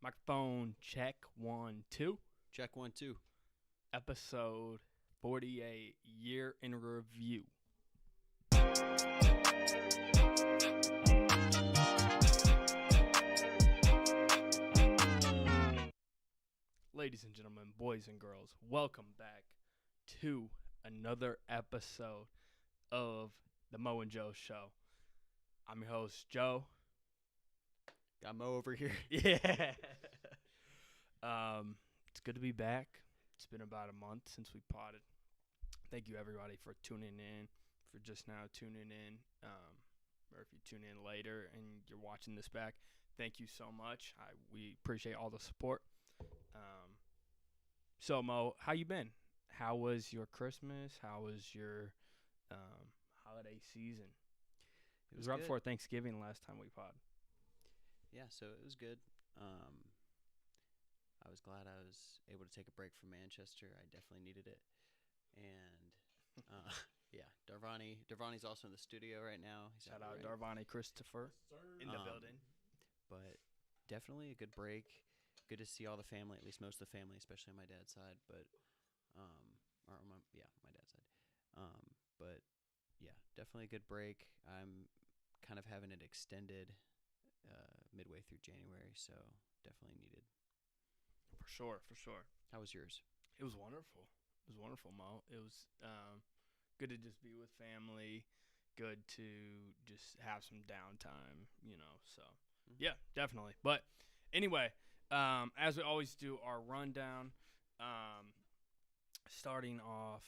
Microphone check 1 2. Check 1 2. Episode 48, year in review. Ladies and gentlemen, boys and girls, welcome back to another episode of the Mo and Joe Show. I'm your host, Joe. Got Mo over here. Yeah. It's good to be back. It's been about a month since we potted. Thank you, everybody, for tuning in, for just now tuning in. Or if you tune in later and you're watching this back, thank you so much. We appreciate all the support. So, Mo, how you been? How was your Christmas? How was your holiday season? It was right before Thanksgiving last time we potted. Yeah, so it was good. I was glad I was able to take a break from Manchester. I definitely needed it. And, yeah, Darvani's also in the studio right now. Shout out Darvani Christopher in the building. But definitely a good break. Good to see all the family, at least most of the family, especially on my dad's side. But, my dad's side. But, yeah, definitely a good break. I'm kind of having it extended midway through January, so definitely needed. For sure. How was yours? It was wonderful. Mo. It was good to just be with family, good to just have some downtime, so yeah, definitely. But anyway, as we always do, our rundown, starting off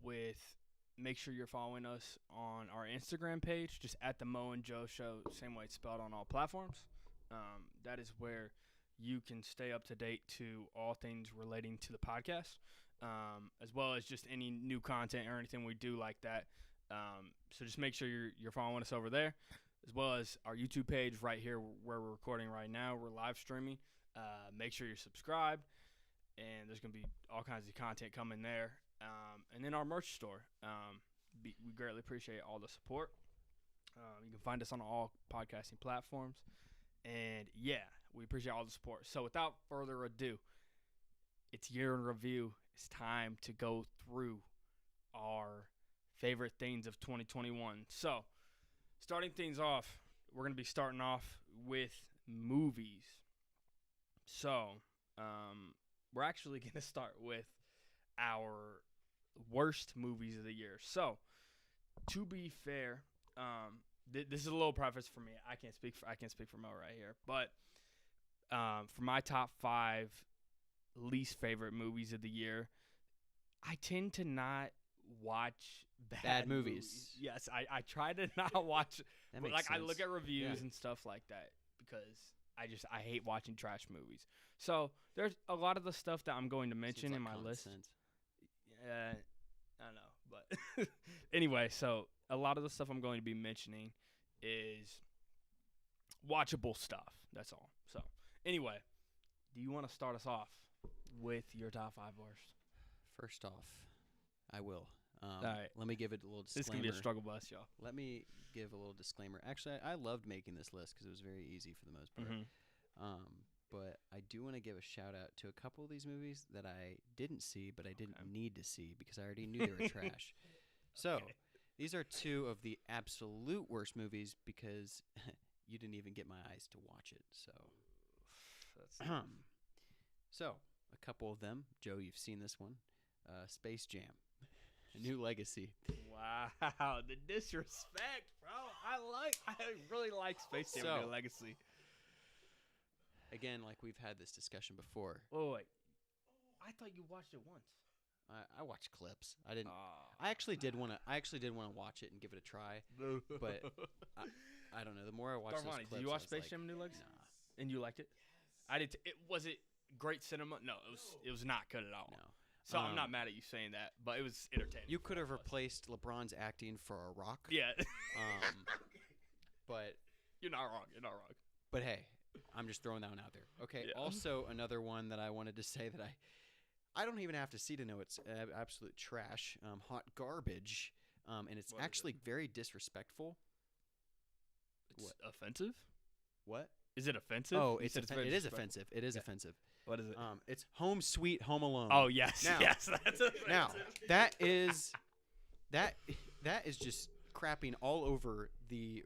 with, make sure you're following us on our Instagram page, just at the Mo and Joe Show, same way it's spelled on all platforms. That is where you can stay up to date to all things relating to the podcast, as well as just any new content or anything we do like that. So just make sure you're following us over there, as well as our YouTube page right here where we're recording right now. We're live streaming. Make sure you're subscribed, and there's going to be all kinds of content coming there. And then our merch store. We greatly appreciate all the support. You can find us on all podcasting platforms. And, yeah, we appreciate all the support. So, without further ado, it's year in review. It's time to go through our favorite things of 2021. So, starting things off, we're going to be starting off with movies. So, we're actually going to start with our worst movies of the year. So, to be fair, this is a little preface for me. I can't speak for Mo right here, but for my top 5 least favorite movies of the year, I tend to not watch bad movies. Yes, I try to not watch. That but makes sense. I look at reviews and stuff like that because I hate watching trash movies. So there's a lot of the stuff that I'm going to mention in my list. Yeah, I don't know, but anyway, so a lot of the stuff I'm going to be mentioning is watchable stuff. That's all. So anyway, do you want to start us off with your top 5 worst? First off, I will. All right. Let me give it a little disclaimer. This is going to be a struggle bus, y'all. Let me give a little disclaimer. Actually, I loved making this list because it was very easy for the most part. Mm-hmm. But I do want to give a shout-out to a couple of these movies that I didn't see, but I didn't need to see because I already knew they were trash. So, these are 2 of the absolute worst movies because you didn't even get my eyes to watch it. So, so a couple of them. Joe, you've seen this one. Space Jam, A New Legacy. Wow, the disrespect, bro. I really like Space Jam, A New Legacy. Again, like we've had this discussion before. Oh, wait. I thought you watched it once. I watched clips. I didn't. I actually did want to watch it and give it a try. But I don't know. The more I watch those clips, did you watch Space Jam: New Legacy? Nah. And you liked it? Yes. I did. Was it great cinema? No, it was not good at all. No. So I'm not mad at you saying that, but it was entertaining. You could have replaced LeBron's acting for a rock. Yeah. But you're not wrong. But hey, I'm just throwing that one out there. Okay. Yeah. Also, another one that I wanted to say that I don't even have to see to know it's absolute trash, hot garbage, and it's actually very disrespectful. It's offensive? What? Is it offensive? Oh, You it said is very disrespectful. offensive. It is Yeah. offensive. What is it? It's Home Sweet Home Alone. Oh yes, Now- yes, that's offensive. Now, that is just crapping all over the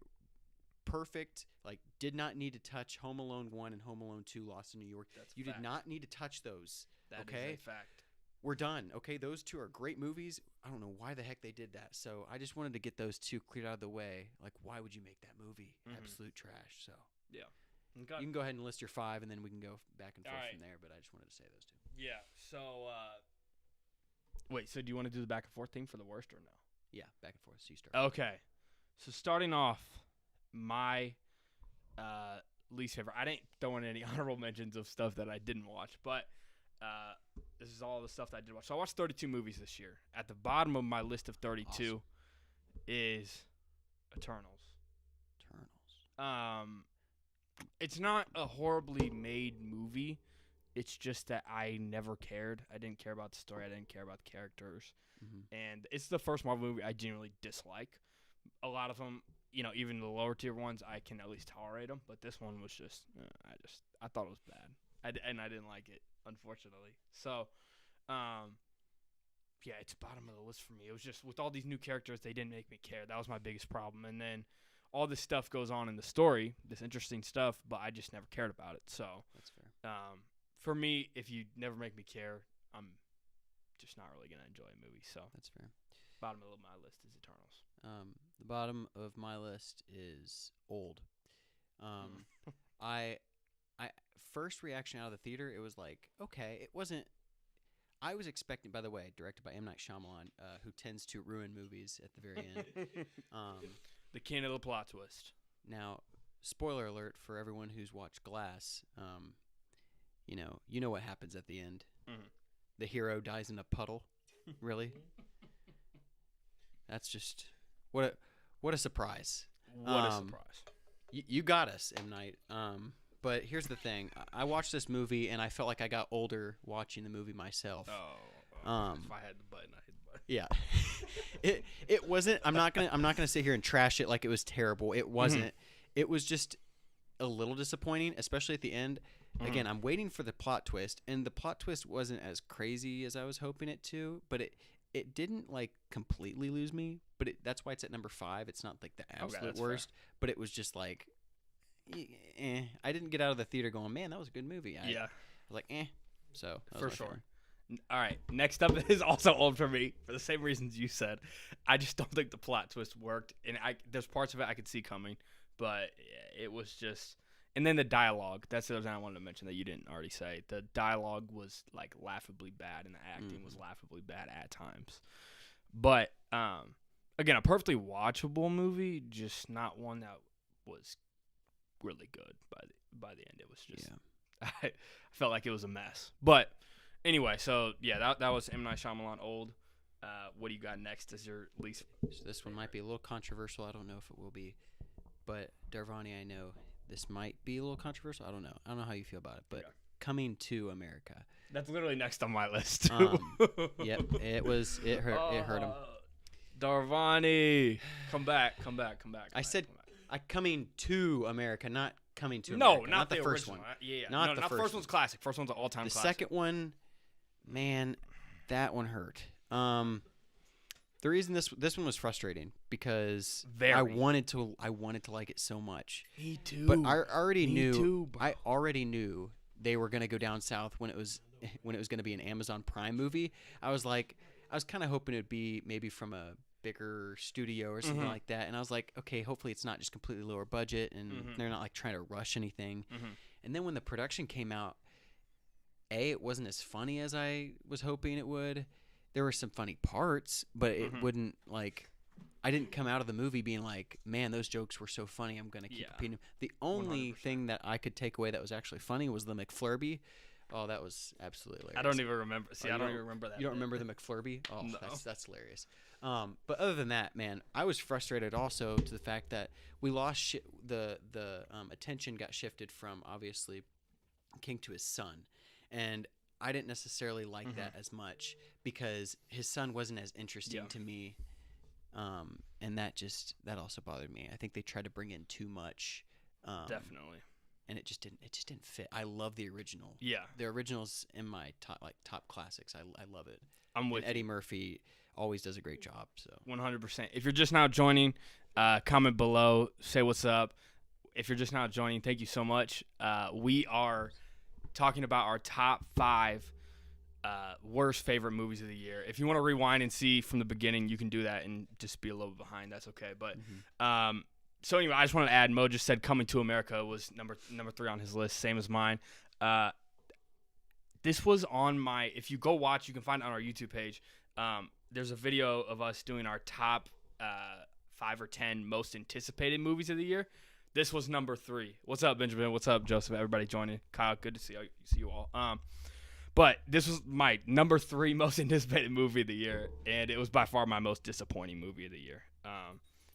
perfect, like, did not need to touch Home Alone 1 and Home Alone 2 Lost in New York. That's a You fact. did not need to touch those. That okay? is a fact. We're done. Okay, those two are great movies. I don't know why the heck they did that. So I just wanted to get those two cleared out of the way. Like, why would you make that movie? Absolute trash. So Yeah. you can go ahead and list your 5, and then we can go back and forth All right. from there. But I just wanted to say those two. Yeah. So wait. So do you want to do the back and forth thing for the worst or no? Yeah, back and forth. So you start. Okay. So starting off, my least favorite. I didn't throw in any honorable mentions of stuff that I didn't watch, but this is all the stuff that I did watch. So I watched 32 movies this year. At the bottom of my list of 32 is Eternals. It's not a horribly made movie. It's just that I never cared. I didn't care about the story. I didn't care about the characters. And it's the first Marvel movie I genuinely dislike. A lot of them, even the lower tier ones, I can at least tolerate them. But this one was just, I thought it was bad. And I didn't like it, unfortunately. So, yeah, it's bottom of the list for me. It was just, with all these new characters, they didn't make me care. That was my biggest problem. And then all this stuff goes on in the story, this interesting stuff, but I just never cared about it. So That's fair. For me, if you never make me care, I'm just not really going to enjoy a movie. So That's fair. bottom of my list is Eternals. The bottom of my list is Old. I first reaction out of the theater, it was like, okay, it wasn't. I was expecting, by the way, directed by M. Night Shyamalan, who tends to ruin movies at the very end. The king of the plot twist. Now, spoiler alert for everyone who's watched Glass. You know what happens at the end. The hero dies in a puddle. Really? That's just what a surprise. What a surprise. You got us, M. Night. But here's the thing. I watched this movie, and I felt like I got older watching the movie myself. If I had the button, I hit the button. Yeah. It wasn't. I'm not gonna sit here and trash it like it was terrible. It wasn't. It was just a little disappointing, especially at the end. Again, I'm waiting for the plot twist, and the plot twist wasn't as crazy as I was hoping it to. But it didn't like completely lose me. But that's why it's at number 5. It's not like the absolute worst. Fair. But it was just like, I didn't get out of the theater going, man, that was a good movie. I was like, So that was for my sure. favorite. All right, next up is also old for me for the same reasons you said. I just don't think the plot twist worked, and there's parts of it I could see coming, but it was just. And then the dialogue. That's the other thing I wanted to mention that you didn't already say. The dialogue was like laughably bad, and the acting was laughably bad at times. But again, a perfectly watchable movie, just not one that was really good by the end. It was just I felt like it was a mess. But anyway, so yeah, that was M. Night Shyamalan Old. What do you got next as your least? So this one might be a little controversial. I don't know if it will be, but Darvani, I know this might be a little controversial. I don't know how you feel about it, but Coming to America. That's literally next on my list. Yep, it hurt him. Darvani, come back. I said Coming to America, not Coming to No, America. not the first original. one. Yeah, not the first first one's classic. First one's an all-time classic. classic. The second one, man, that one hurt. The reason this one was frustrating because I wanted to like it so much. Me too. But I already knew. I already knew they were gonna go down south when it was gonna be an Amazon Prime movie. I was kind of hoping it'd be maybe from a bigger studio or something like that. And I was like, okay, hopefully it's not just completely lower budget and they're not like trying to rush anything. And then when the production came out, it wasn't as funny as I was hoping it would. There were some funny parts, but it wouldn't like. I didn't come out of the movie being like, "Man, those jokes were so funny. I'm gonna keep repeating them." The only 100%. Thing that I could take away that was actually funny was the McFlurby. Oh, that was absolutely hilarious. I don't even remember. See, I don't even remember that. You don't remember the McFlurby? Oh, no. That's hilarious. But other than that, man, I was frustrated also to the fact that we lost the attention got shifted from obviously King to his son, and I didn't necessarily like that as much because his son wasn't as interesting to me, and that also bothered me. I think they tried to bring in too much. Definitely. and it just didn't fit. I love the original. Yeah. The original's in my top classics. I love it. I'm with and Eddie Murphy always does a great job. So 100%. If you're just now joining, comment below, say what's up. If you're just now joining, thank you so much. We are talking about our top 5 worst favorite movies of the year. If you want to rewind and see from the beginning, you can do that and just be a little bit behind. That's okay. But so anyway, I just wanted to add, Mo just said Coming to America was number 3 on his list, same as mine. This was on my, if you go watch, you can find it on our YouTube page. There's a video of us doing our top 5 or 10 most anticipated movies of the year. This was number 3. What's up, Benjamin? What's up, Joseph? Everybody joining. Kyle, good to see you all. But this was my number 3 most anticipated movie of the year, and it was by far my most disappointing movie of the year.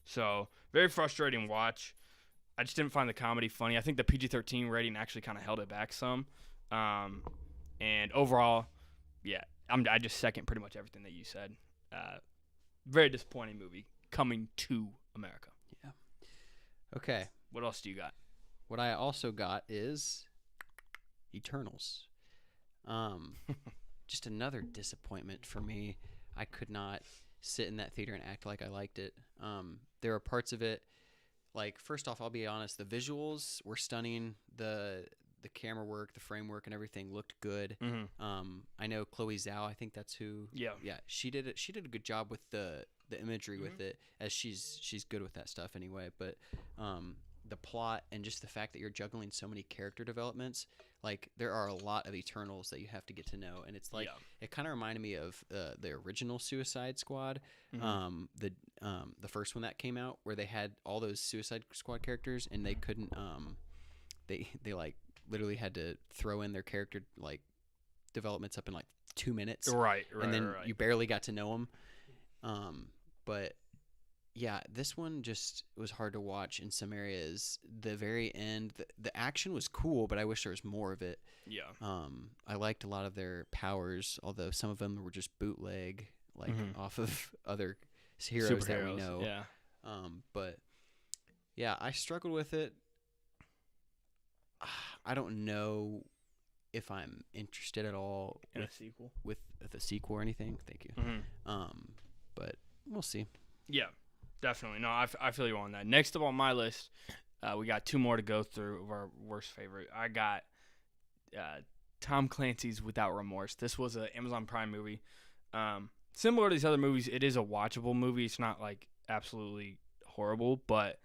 So very frustrating watch. I just didn't find the comedy funny. I think the PG-13 rating actually kind of held it back some. And overall, yeah, I just second pretty much everything that you said. Very disappointing movie, Coming to America. Yeah. Okay. What else do you got? What I also got is Eternals. Just another disappointment for me. I could not sit in that theater and act like I liked it. There are parts of it, like, first off, I'll be honest, the visuals were stunning. The camera work, the framework, and everything looked good. I know Chloe Zhao, I think that's who. Yeah, she did it. She did a good job with the imagery with it, as she's good with that stuff anyway. But the plot and just the fact that you're juggling so many character developments, like, there are a lot of Eternals that you have to get to know, and it's like it kind of reminded me of the original Suicide Squad, the first one that came out, where they had all those Suicide Squad characters, and they couldn't they like literally had to throw in their character like developments up in like 2 minutes, right, and then you barely got to know them. But yeah, this one just was hard to watch in some areas. The very end, the action was cool, but I wish there was more of it. Yeah. I liked a lot of their powers, although some of them were just bootleg, like off of other heroes that we know. Yeah. But yeah, I struggled with it. I don't know if I'm interested at all in a sequel, with the sequel or anything. Thank you. But we'll see. Yeah, definitely. No, I feel you on that. Next up on my list, we got 2 more to go through of our worst favorite. I got Tom Clancy's Without Remorse. This was an Amazon Prime movie. Similar to these other movies, it is a watchable movie. It's not like absolutely horrible, but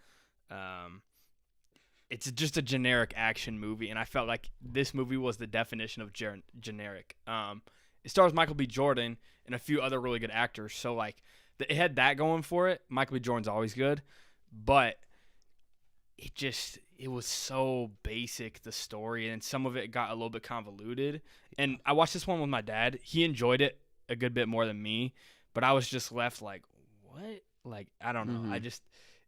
it's just a generic action movie, and I felt like this movie was the definition of generic. It stars Michael B. Jordan and a few other really good actors, so like it had that going for it. Michael B. Jordan's always good, but it was so basic, the story, and some of it got a little bit convoluted. And I watched this one with my dad. He enjoyed it a good bit more than me, but I was just left like, what? Like, I don't know.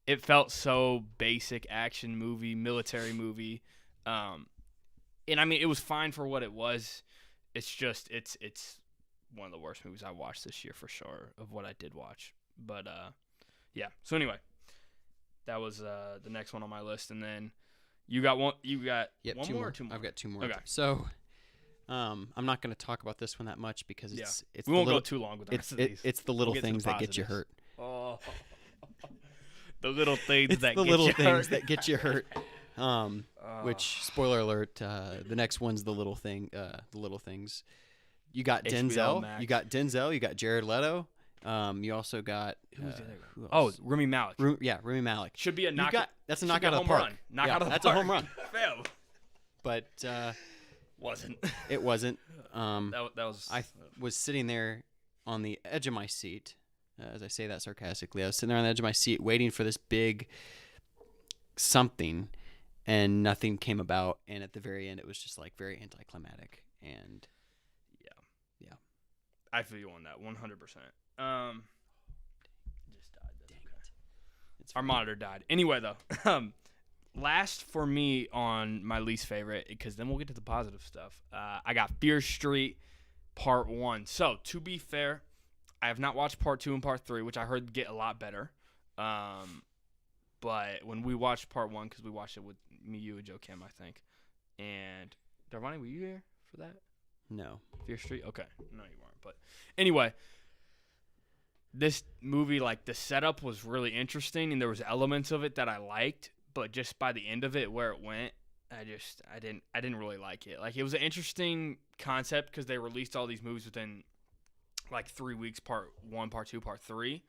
It felt so basic action movie, military movie. And I mean, it was fine for what it was. It's just, it's one of the worst movies I watched this year for sure, of what I did watch. But, yeah. So anyway, that was the next one on my list. And then you got one more or 2 more? I've got 2 more. Okay. So, I'm not going to talk about this one that much because it's we won't go too long with the rest of these. It's the little things that get you hurt. Oh. The little things that get you hurt. Which, spoiler alert, the next one's the little things. You got Denzel. Max. You got Denzel. You got Jared Leto. You also got who else? Rami Malek. Rami Malek. Should be a knockout. That's a knockout of the park. That's a home run. Fail. But wasn't. It wasn't. That was. I was sitting there on the edge of my seat. As I say that sarcastically, I was sitting there on the edge of my seat waiting for this big something, and nothing came about. And at the very end, it was just like very anticlimactic. And yeah, I feel you on that 100%. Just died. Dang it. Our monitor died. Anyway, though, last for me on my least favorite, because then we'll get to the positive stuff. I got Fear Street Part 1. So to be fair, I have not watched Part 2 and Part 3, which I heard get a lot better. But when we watched part 1, because we watched it with me, you, and Joe Kim, I think. And Darvani, were you here for that? No. Fear Street? Okay. No, you weren't. But anyway, this movie, like, the setup was really interesting, and there was elements of it that I liked. But just by the end of it, where it went, I didn't really like it. Like, it was an interesting concept because they released all these movies within like 3 weeks, part 1, part 2, part 3,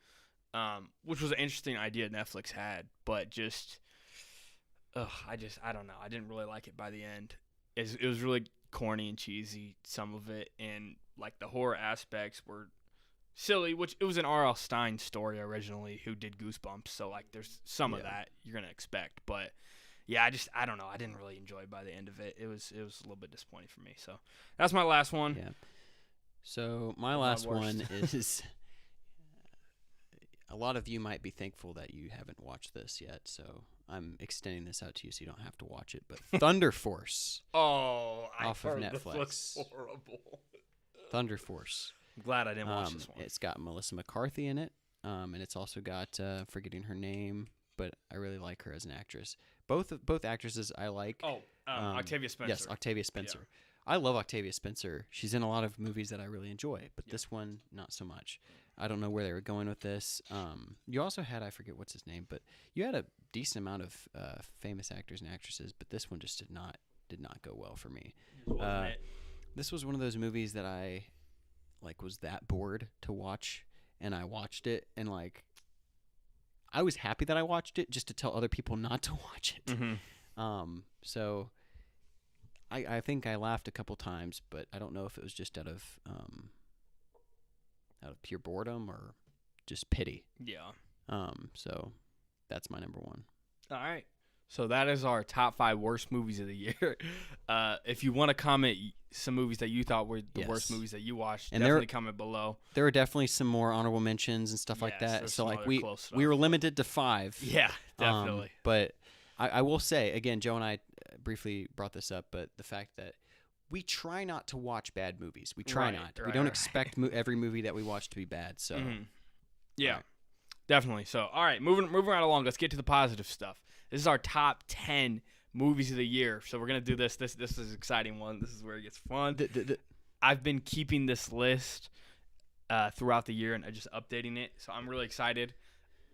which was an interesting idea Netflix had. But just, I don't know. I didn't really like it by the end. It was really corny and cheesy, some of it, and like the horror aspects were silly, which it was an R.L. Stine story originally, who did Goosebumps, so like there's some of that you're gonna expect. But yeah, I don't know. I didn't really enjoy it by the end of it. It was a little bit disappointing for me. So that's my last one. Yeah. So my last one is a lot of you might be thankful that you haven't watched this yet, so I'm extending this out to you so you don't have to watch it. But Thunder Force. Oh, off of Netflix. This looks horrible. Thunder Force. I'm glad I didn't watch this one. It's got Melissa McCarthy in it, and it's also got forgetting her name, but I really like her as an actress. Both actresses I like. Octavia Spencer. Yes, Octavia Spencer. Yeah. I love Octavia Spencer. She's in a lot of movies that I really enjoy, but this one, not so much. I don't know where they were going with this. You also had, I forget what's his name, but you had a decent amount of famous actors and actresses, but this one just did not go well for me. This was one of those movies that I was that bored to watch, and I watched it, and I was happy that I watched it just to tell other people not to watch it. Mm-hmm. So I think I laughed a couple times, but I don't know if it was just out of pure boredom or just pity. Yeah. So that's my number one. All right. So that is our top 5 worst movies of the year. If you want to comment some movies that you thought were the worst movies that you watched, and definitely comment below. There were definitely some more honorable mentions and stuff like that. So we were limited to 5. Yeah, definitely. But I will say, again, Joe and I briefly brought this up, but the fact that we try not to watch bad movies. We try not. We don't expect every movie that we watch to be bad. So, yeah, definitely. So, all right, moving right along. Let's get to the positive stuff. This is our top 10 movies of the year. So we're gonna do this. This is an exciting one. This is where it gets fun. I've been keeping this list throughout the year and just updating it. So I'm really excited.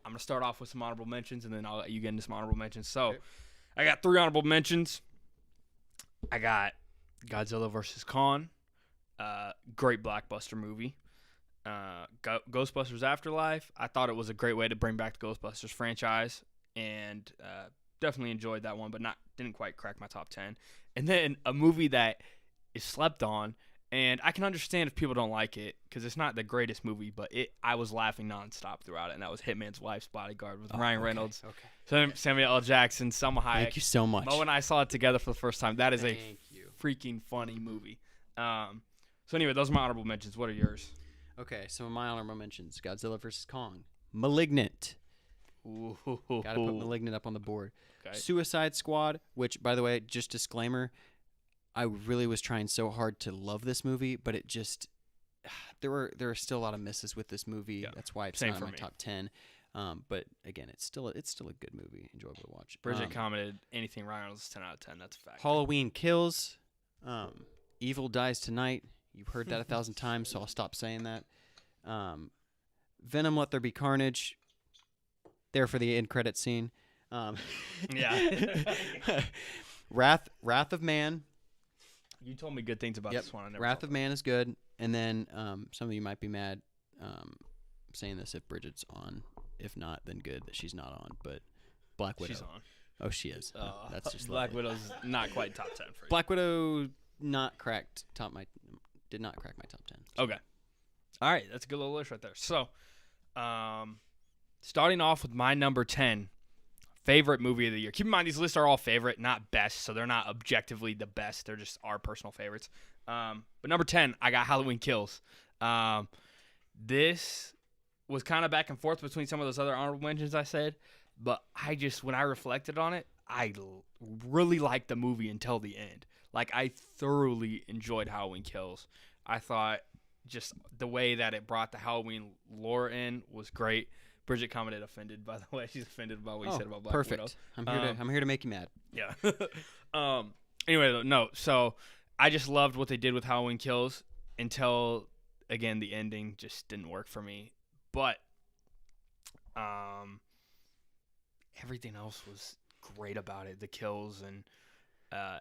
I'm gonna start off with some honorable mentions, and then I'll let you get into some honorable mentions. So I got 3 honorable mentions. I got Godzilla vs. Kong, great blockbuster movie. Ghostbusters Afterlife. I thought it was a great way to bring back the Ghostbusters franchise, and definitely enjoyed that one, but didn't quite crack my top 10. And then a movie that is slept on, and I can understand if people don't like it because it's not the greatest movie, but I was laughing nonstop throughout it, and that was Hitman's Wife's Bodyguard with Ryan Reynolds, Samuel L. Jackson, Selma Hayek. Thank you so much. Mo and I saw it together for the first time. That is a freaking funny movie. So anyway, those are my honorable mentions. What are yours? Okay, so my honorable mentions: Godzilla vs. Kong, Malignant. Ooh. Gotta put Malignant up on the board. Okay. Suicide Squad, which, by the way, just disclaimer, I really was trying so hard to love this movie, but it just there are still a lot of misses with this movie. Yeah. That's why it's not in my top 10. But again, it's still a good movie, enjoyable to watch. Bridget commented, anything Ryan Reynolds is 10 out of 10. That's a fact. Halloween Kills, Evil Dies Tonight. You've heard that 1,000 times, so I'll stop saying that. Venom: Let There Be Carnage. There for the end credit scene. Yeah. Wrath of Man. You told me good things about this one. I never Wrath of Man is good. And then some of you might be mad saying this if Bridget's on. If not, then good that she's not on. But Black Widow. She's on. Oh, she is. That's just Black lovely. Widow's not quite top 10 for you. Black Widow did not crack my top 10. So. Okay. All right. That's a good little list right there. So, starting off with my number 10 favorite movie of the year. Keep in mind, these lists are all favorite, not best, so they're not objectively the best. They're just our personal favorites. But number 10, I got Halloween Kills. This was kind of back and forth between some of those other honorable mentions I said, but when I reflected on it, I really liked the movie until the end. Like, I thoroughly enjoyed Halloween Kills. I thought just the way that it brought the Halloween lore in was great. Bridget commented offended, by the way. She's offended by what you said about Black perfect. Widow. I'm here to make you mad. Yeah. Anyway, though, no. So I just loved what they did with Halloween Kills until, again, the ending just didn't work for me. But everything else was great about it. The kills and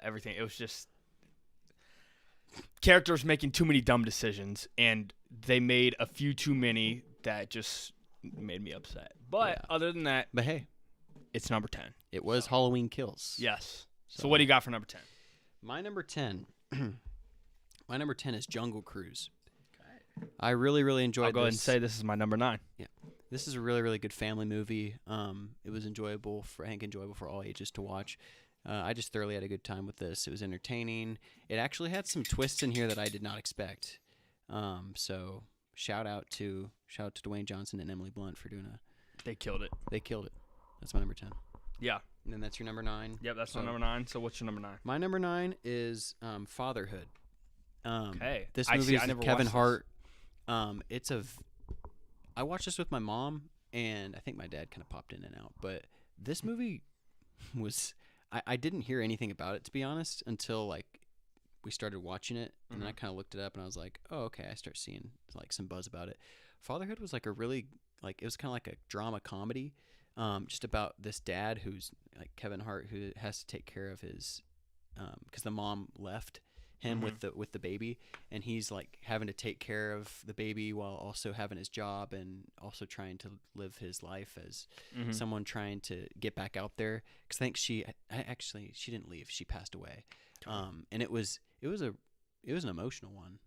everything. It was just characters making too many dumb decisions, and they made a few too many that just made me upset. But other than that, but hey, it's number 10. It was Halloween Kills. Yes. So what do you got for number 10? My number 10. My number 10 is Jungle Cruise. Okay. I really, really enjoyed this. I'll go ahead and say this is my number 9. Yeah. This is a really, really good family movie. It was enjoyable for all ages to watch. I just thoroughly had a good time with this. It was entertaining. It actually had some twists in here that I did not expect. So shout out to Dwayne Johnson and Emily Blunt for doing They killed it. They killed it. That's my number 10. Yeah. And then that's your number 9. Yep, that's my number 9. So what's your number 9? My number 9 is Fatherhood. Okay. This movie is Kevin Hart. I watched this with my mom, and I think my dad kind of popped in and out. But this movie was I didn't hear anything about it, to be honest, until like we started watching it, and then I kind of looked it up, and I was like, oh, okay. I start seeing like some buzz about it. Fatherhood was like it was kind of like a drama comedy, just about this dad who's like Kevin Hart, who has to take care of his because the mom left him with the baby, and he's like having to take care of the baby while also having his job and also trying to live his life as someone trying to get back out there, because I think she didn't leave, she passed away. And it was an emotional one.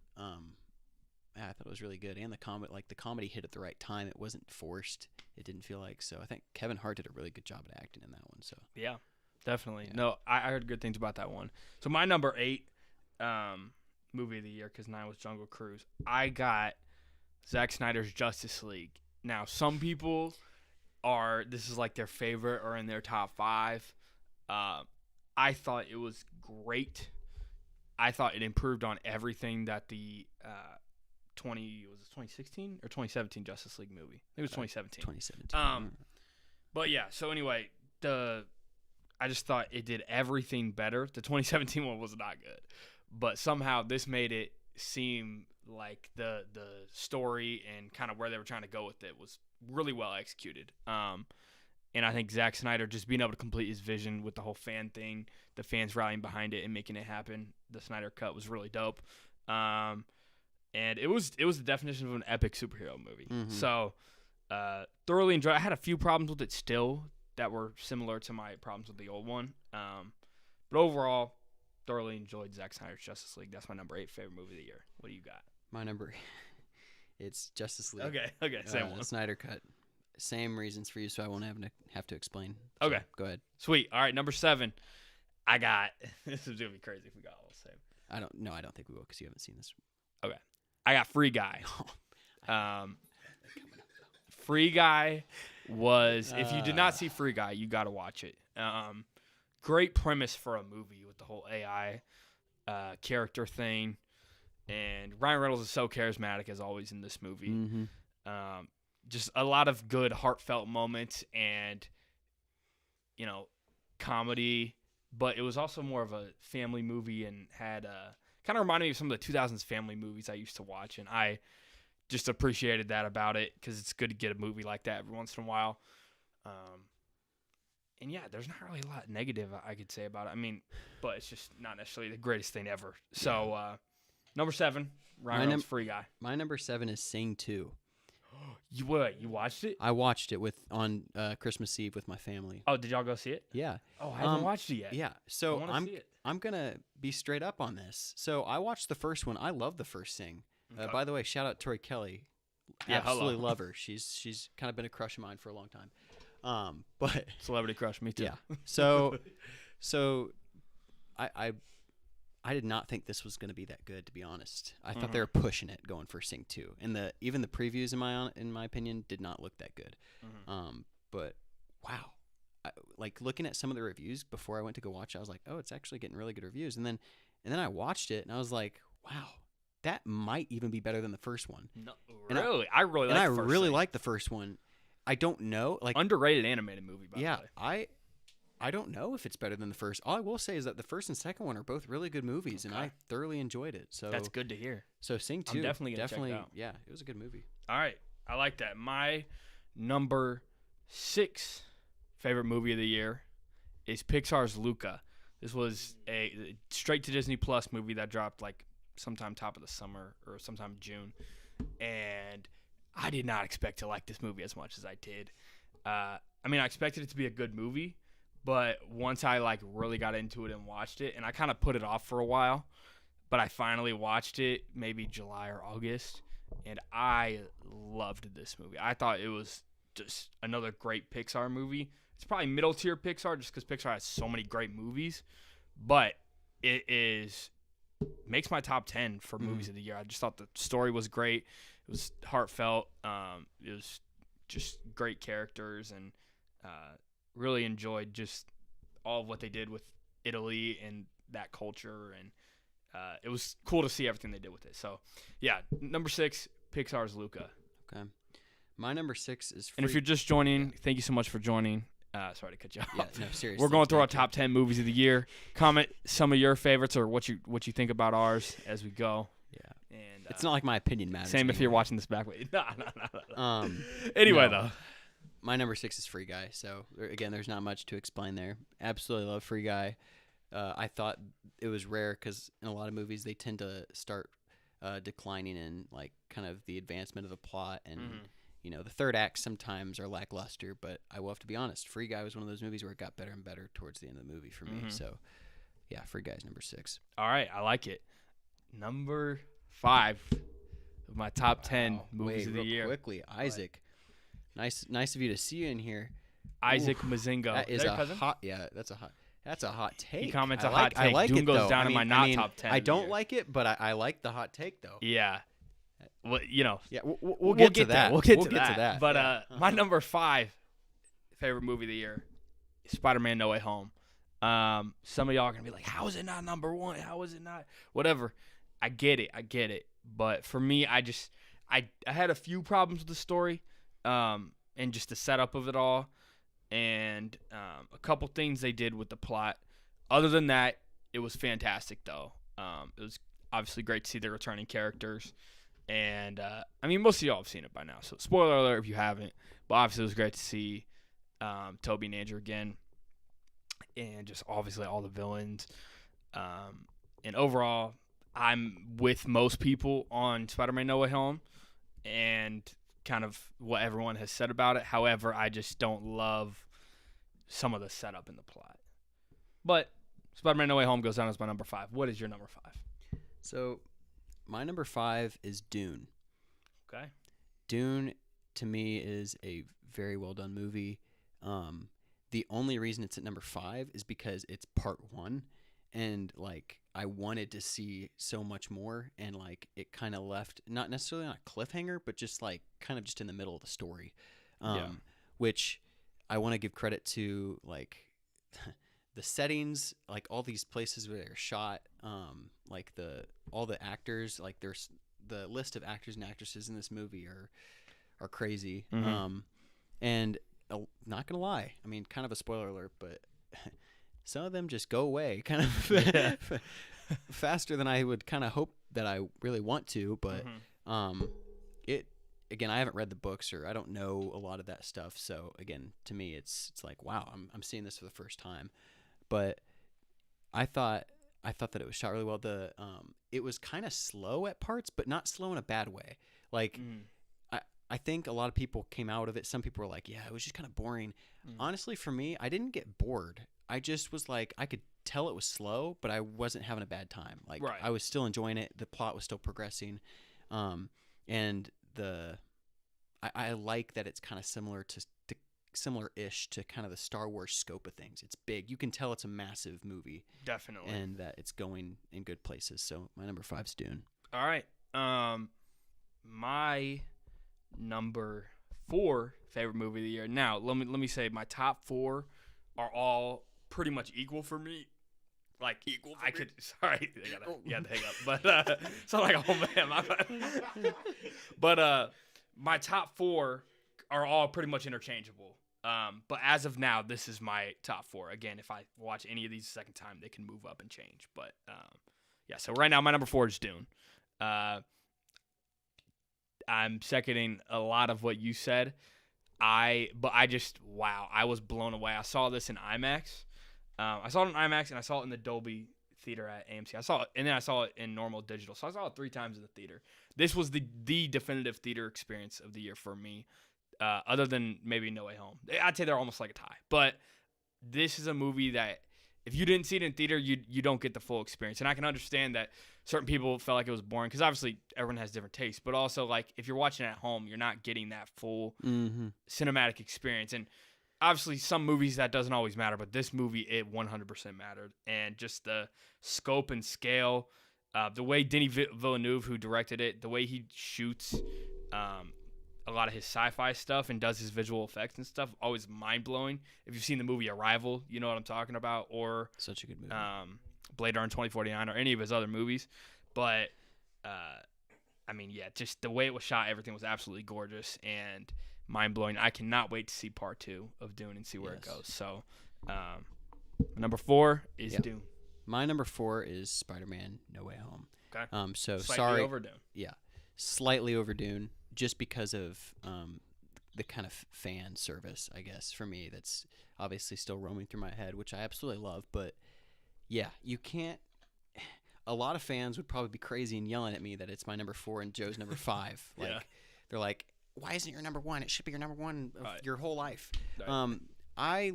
I thought it was really good, and the comedy hit at the right time. It wasn't forced. It didn't feel like, so I think Kevin Hart did a really good job at acting in that one. So yeah, definitely. Yeah. No, I heard good things about that one. So my number 8 movie of the year, because 9 was Jungle Cruise. I got Zack Snyder's Justice League. Now, some people this is like their favorite or in their top 5. I thought it was great. I thought it improved on everything that the 2016 or 2017 Justice League movie. I think it was 2017. 2017. But yeah, so anyway, I just thought it did everything better. The 2017 one was not good, but somehow this made it seem like the story and kind of where they were trying to go with it was really well executed. And I think Zack Snyder just being able to complete his vision with the whole fan thing, the fans rallying behind it and making it happen, the Snyder Cut was really dope. And it was the definition of an epic superhero movie. So thoroughly enjoyed. I had a few problems with it still that were similar to my problems with the old one. But overall, thoroughly enjoyed Zack Snyder's Justice League. That's my number 8 favorite movie of the year. What do you got? My number, it's Justice League. Okay, same one. Snyder Cut. Same reasons for you, so I won't have to explain. Okay. So, go ahead. Sweet. All right, number 7. I got this is gonna be crazy if we got all the same. I don't think we will, because you haven't seen this. Okay. I got Free Guy. Free Guy was, if you did not see Free Guy, you got to watch it. Great premise for a movie with the whole AI character thing. And Ryan Reynolds is so charismatic as always in this movie. Just a lot of good heartfelt moments and, comedy. But it was also more of a family movie and had kind of reminded me of some of the 2000s family movies I used to watch. And I just appreciated that about it, because it's good to get a movie like that every once in a while. And yeah, there's not really a lot negative I could say about it. I mean, but it's just not necessarily the greatest thing ever. So, number 7, Ryan Reynolds, Free Guy. My number 7 is Sing 2. You watched it? I watched it on Christmas Eve with my family. Oh, did y'all go see it? Yeah. Oh, I haven't watched it yet. Yeah. So I'm gonna be straight up on this. So I watched the first one. I love the first Sing. Okay. By the way, shout out Tori Kelly. Yeah, absolutely love her. She's kind of been a crush of mine for a long time. But celebrity crush, me too. Yeah. So I did not think this was going to be that good, to be honest. I thought they were pushing it going for Sing 2. And even the previews, in my opinion, did not look that good. But wow. Like looking at some of the reviews before I went to go watch it, I was like, oh, it's actually getting really good reviews. And then I watched it and I was like, wow, that might even be better than the first one. No, really? I really like the first like the first one. I don't know. Like underrated animated movie, by the way. I don't know if it's better than the first. All I will say is that the first and second one are both really good movies, and I thoroughly enjoyed it. So that's good to hear. So Sing 2, I'm definitely gonna check it out. Yeah, it was a good movie. All right, I like that. My number 6 favorite movie of the year is Pixar's Luca. This was a straight to Disney Plus movie that dropped like sometime top of the summer or sometime June, and I did not expect to like this movie as much as I did. I mean, I expected it to be a good movie, but once I like really got into it and watched it, and I kind of put it off for a while, but I finally watched it maybe July or August, and I loved this movie. I thought it was just another great Pixar movie. It's probably middle tier Pixar just because Pixar has so many great movies, but it makes my top 10 for movies of the year. I just thought the story was great. It was heartfelt. It was just great characters, and really enjoyed just all of what they did with Italy and that culture, and it was cool to see everything they did with it. So, yeah, number 6, Pixar's Luca. Okay. My number 6 is Free. And if you're just joining, thank you so much for joining. Sorry to cut you off. Yeah, no, seriously. We're going through our top 10 movies of the year. Comment some of your favorites or what you think about ours as we go. Yeah. And it's not like my opinion matters. Same anymore. if you're watching this back. No. Anyway, though. My number 6 is Free Guy. So, again, there's not much to explain there. Absolutely love Free Guy. I thought it was rare because in a lot of movies they tend to start declining in like kind of the advancement of the plot, and you know the third act sometimes are lackluster. But I will have to be honest, Free Guy was one of those movies where it got better and better towards the end of the movie for me. So yeah, Free Guy's number 6. All right, I like it. Number 5 of my top 10 movies of the year. Quickly, Isaac. Nice of you to see you in here. Isaac Mazingo. That is hot. Yeah, that's a hot take. He comments a hot take. I like Doom it, goes though. down in my top 10. I don't like it, but I like the hot take, though. Yeah. Well, you know. Yeah, we'll get to that. We'll get to that. But my number 5 favorite movie of the year is Spider-Man No Way Home. Some of y'all are going to be like, how is it not number 1? How is it not? Whatever. I get it. But for me, I had a few problems with the story and just the setup of it all. And a couple things they did with the plot. Other than that, it was fantastic, though. It was obviously great to see the returning characters. And, I mean, most of y'all have seen it by now. So, spoiler alert if you haven't. But obviously, it was great to see Tobey and Andrew again. And just obviously all the villains. And overall, I'm with most people on Spider-Man No Way Home. And kind of what everyone has said about it. However, I just don't love some of the setup in the plot. But Spider-Man No Way Home goes down as my number 5. What is your number 5? So, my number 5 is Dune. Okay. Dune, to me, is a very well done movie. The only reason it's at number 5 is because it's part 1. And, like, I wanted to see so much more, and like it kind of left not necessarily on a cliffhanger, but just like kind of just in the middle of the story, which I want to give credit to, like the settings, like all these places where they're shot, like all the actors, like there's the list of actors and actresses in this movie are crazy, and not gonna lie, I mean, kind of a spoiler alert, but some of them just go away kind of faster than I would kind of hope that I really want to. But again, I haven't read the books or I don't know a lot of that stuff. So again, to me, it's like, wow, I'm seeing this for the first time. But I thought that it was shot really well. It was kind of slow at parts, but not slow in a bad way. Like I think a lot of people came out of it. Some people were like, yeah, it was just kind of boring. Honestly, for me, I didn't get bored. I just was like, I could tell it was slow, but I wasn't having a bad time. Like I was still enjoying it. The plot was still progressing. And I like that it's kind of similar-ish to kind of the Star Wars scope of things. It's big. You can tell it's a massive movie. Definitely. And that it's going in good places. So my number 5's Dune. All right. My number 4 favorite movie of the year. Now, let me say my top 4 are all pretty much equal for me. Like equal. Sorry, I got to hang up. But sound like a whole man. But my top 4 are all pretty much interchangeable. But as of now, this is my top 4. Again, if I watch any of these a second time, they can move up and change. But yeah, so right now my number 4 is Dune. I'm seconding a lot of what you said. I was blown away. I saw this in IMAX. I saw it in IMAX and I saw it in the Dolby Theater at AMC. And then I saw it in normal digital. So I saw it 3 times in the theater. This was the definitive theater experience of the year for me, other than maybe No Way Home. I'd say they're almost like a tie. But this is a movie that if you didn't see it in theater, you don't get the full experience. And I can understand that certain people felt like it was boring because obviously everyone has different tastes. But also, like, if you're watching it at home, you're not getting that full cinematic experience. And obviously, some movies that doesn't always matter, but this movie, it 100% mattered. And just the scope and scale, the way Denis Villeneuve, who directed it, the way he shoots a lot of his sci-fi stuff and does his visual effects and stuff, always mind-blowing. If you've seen the movie Arrival, you know what I'm talking about, or such a good movie. Blade Runner 2049 or any of his other movies. But, I mean, yeah, just the way it was shot, everything was absolutely gorgeous and mind-blowing. I cannot wait to see part 2 of Dune and see where it goes. So, number 4 is Dune. My number 4 is Spider-Man No Way Home. Okay. So slightly over Dune. Yeah, slightly over Dune, just because of the kind of fan service, I guess, for me, that's obviously still roaming through my head, which I absolutely love. But yeah, you can't. A lot of fans would probably be crazy and yelling at me that it's my number 4 and Joe's number 5. Like, they're like, "Why isn't your number 1? It should be your number 1 of your whole life." Right. I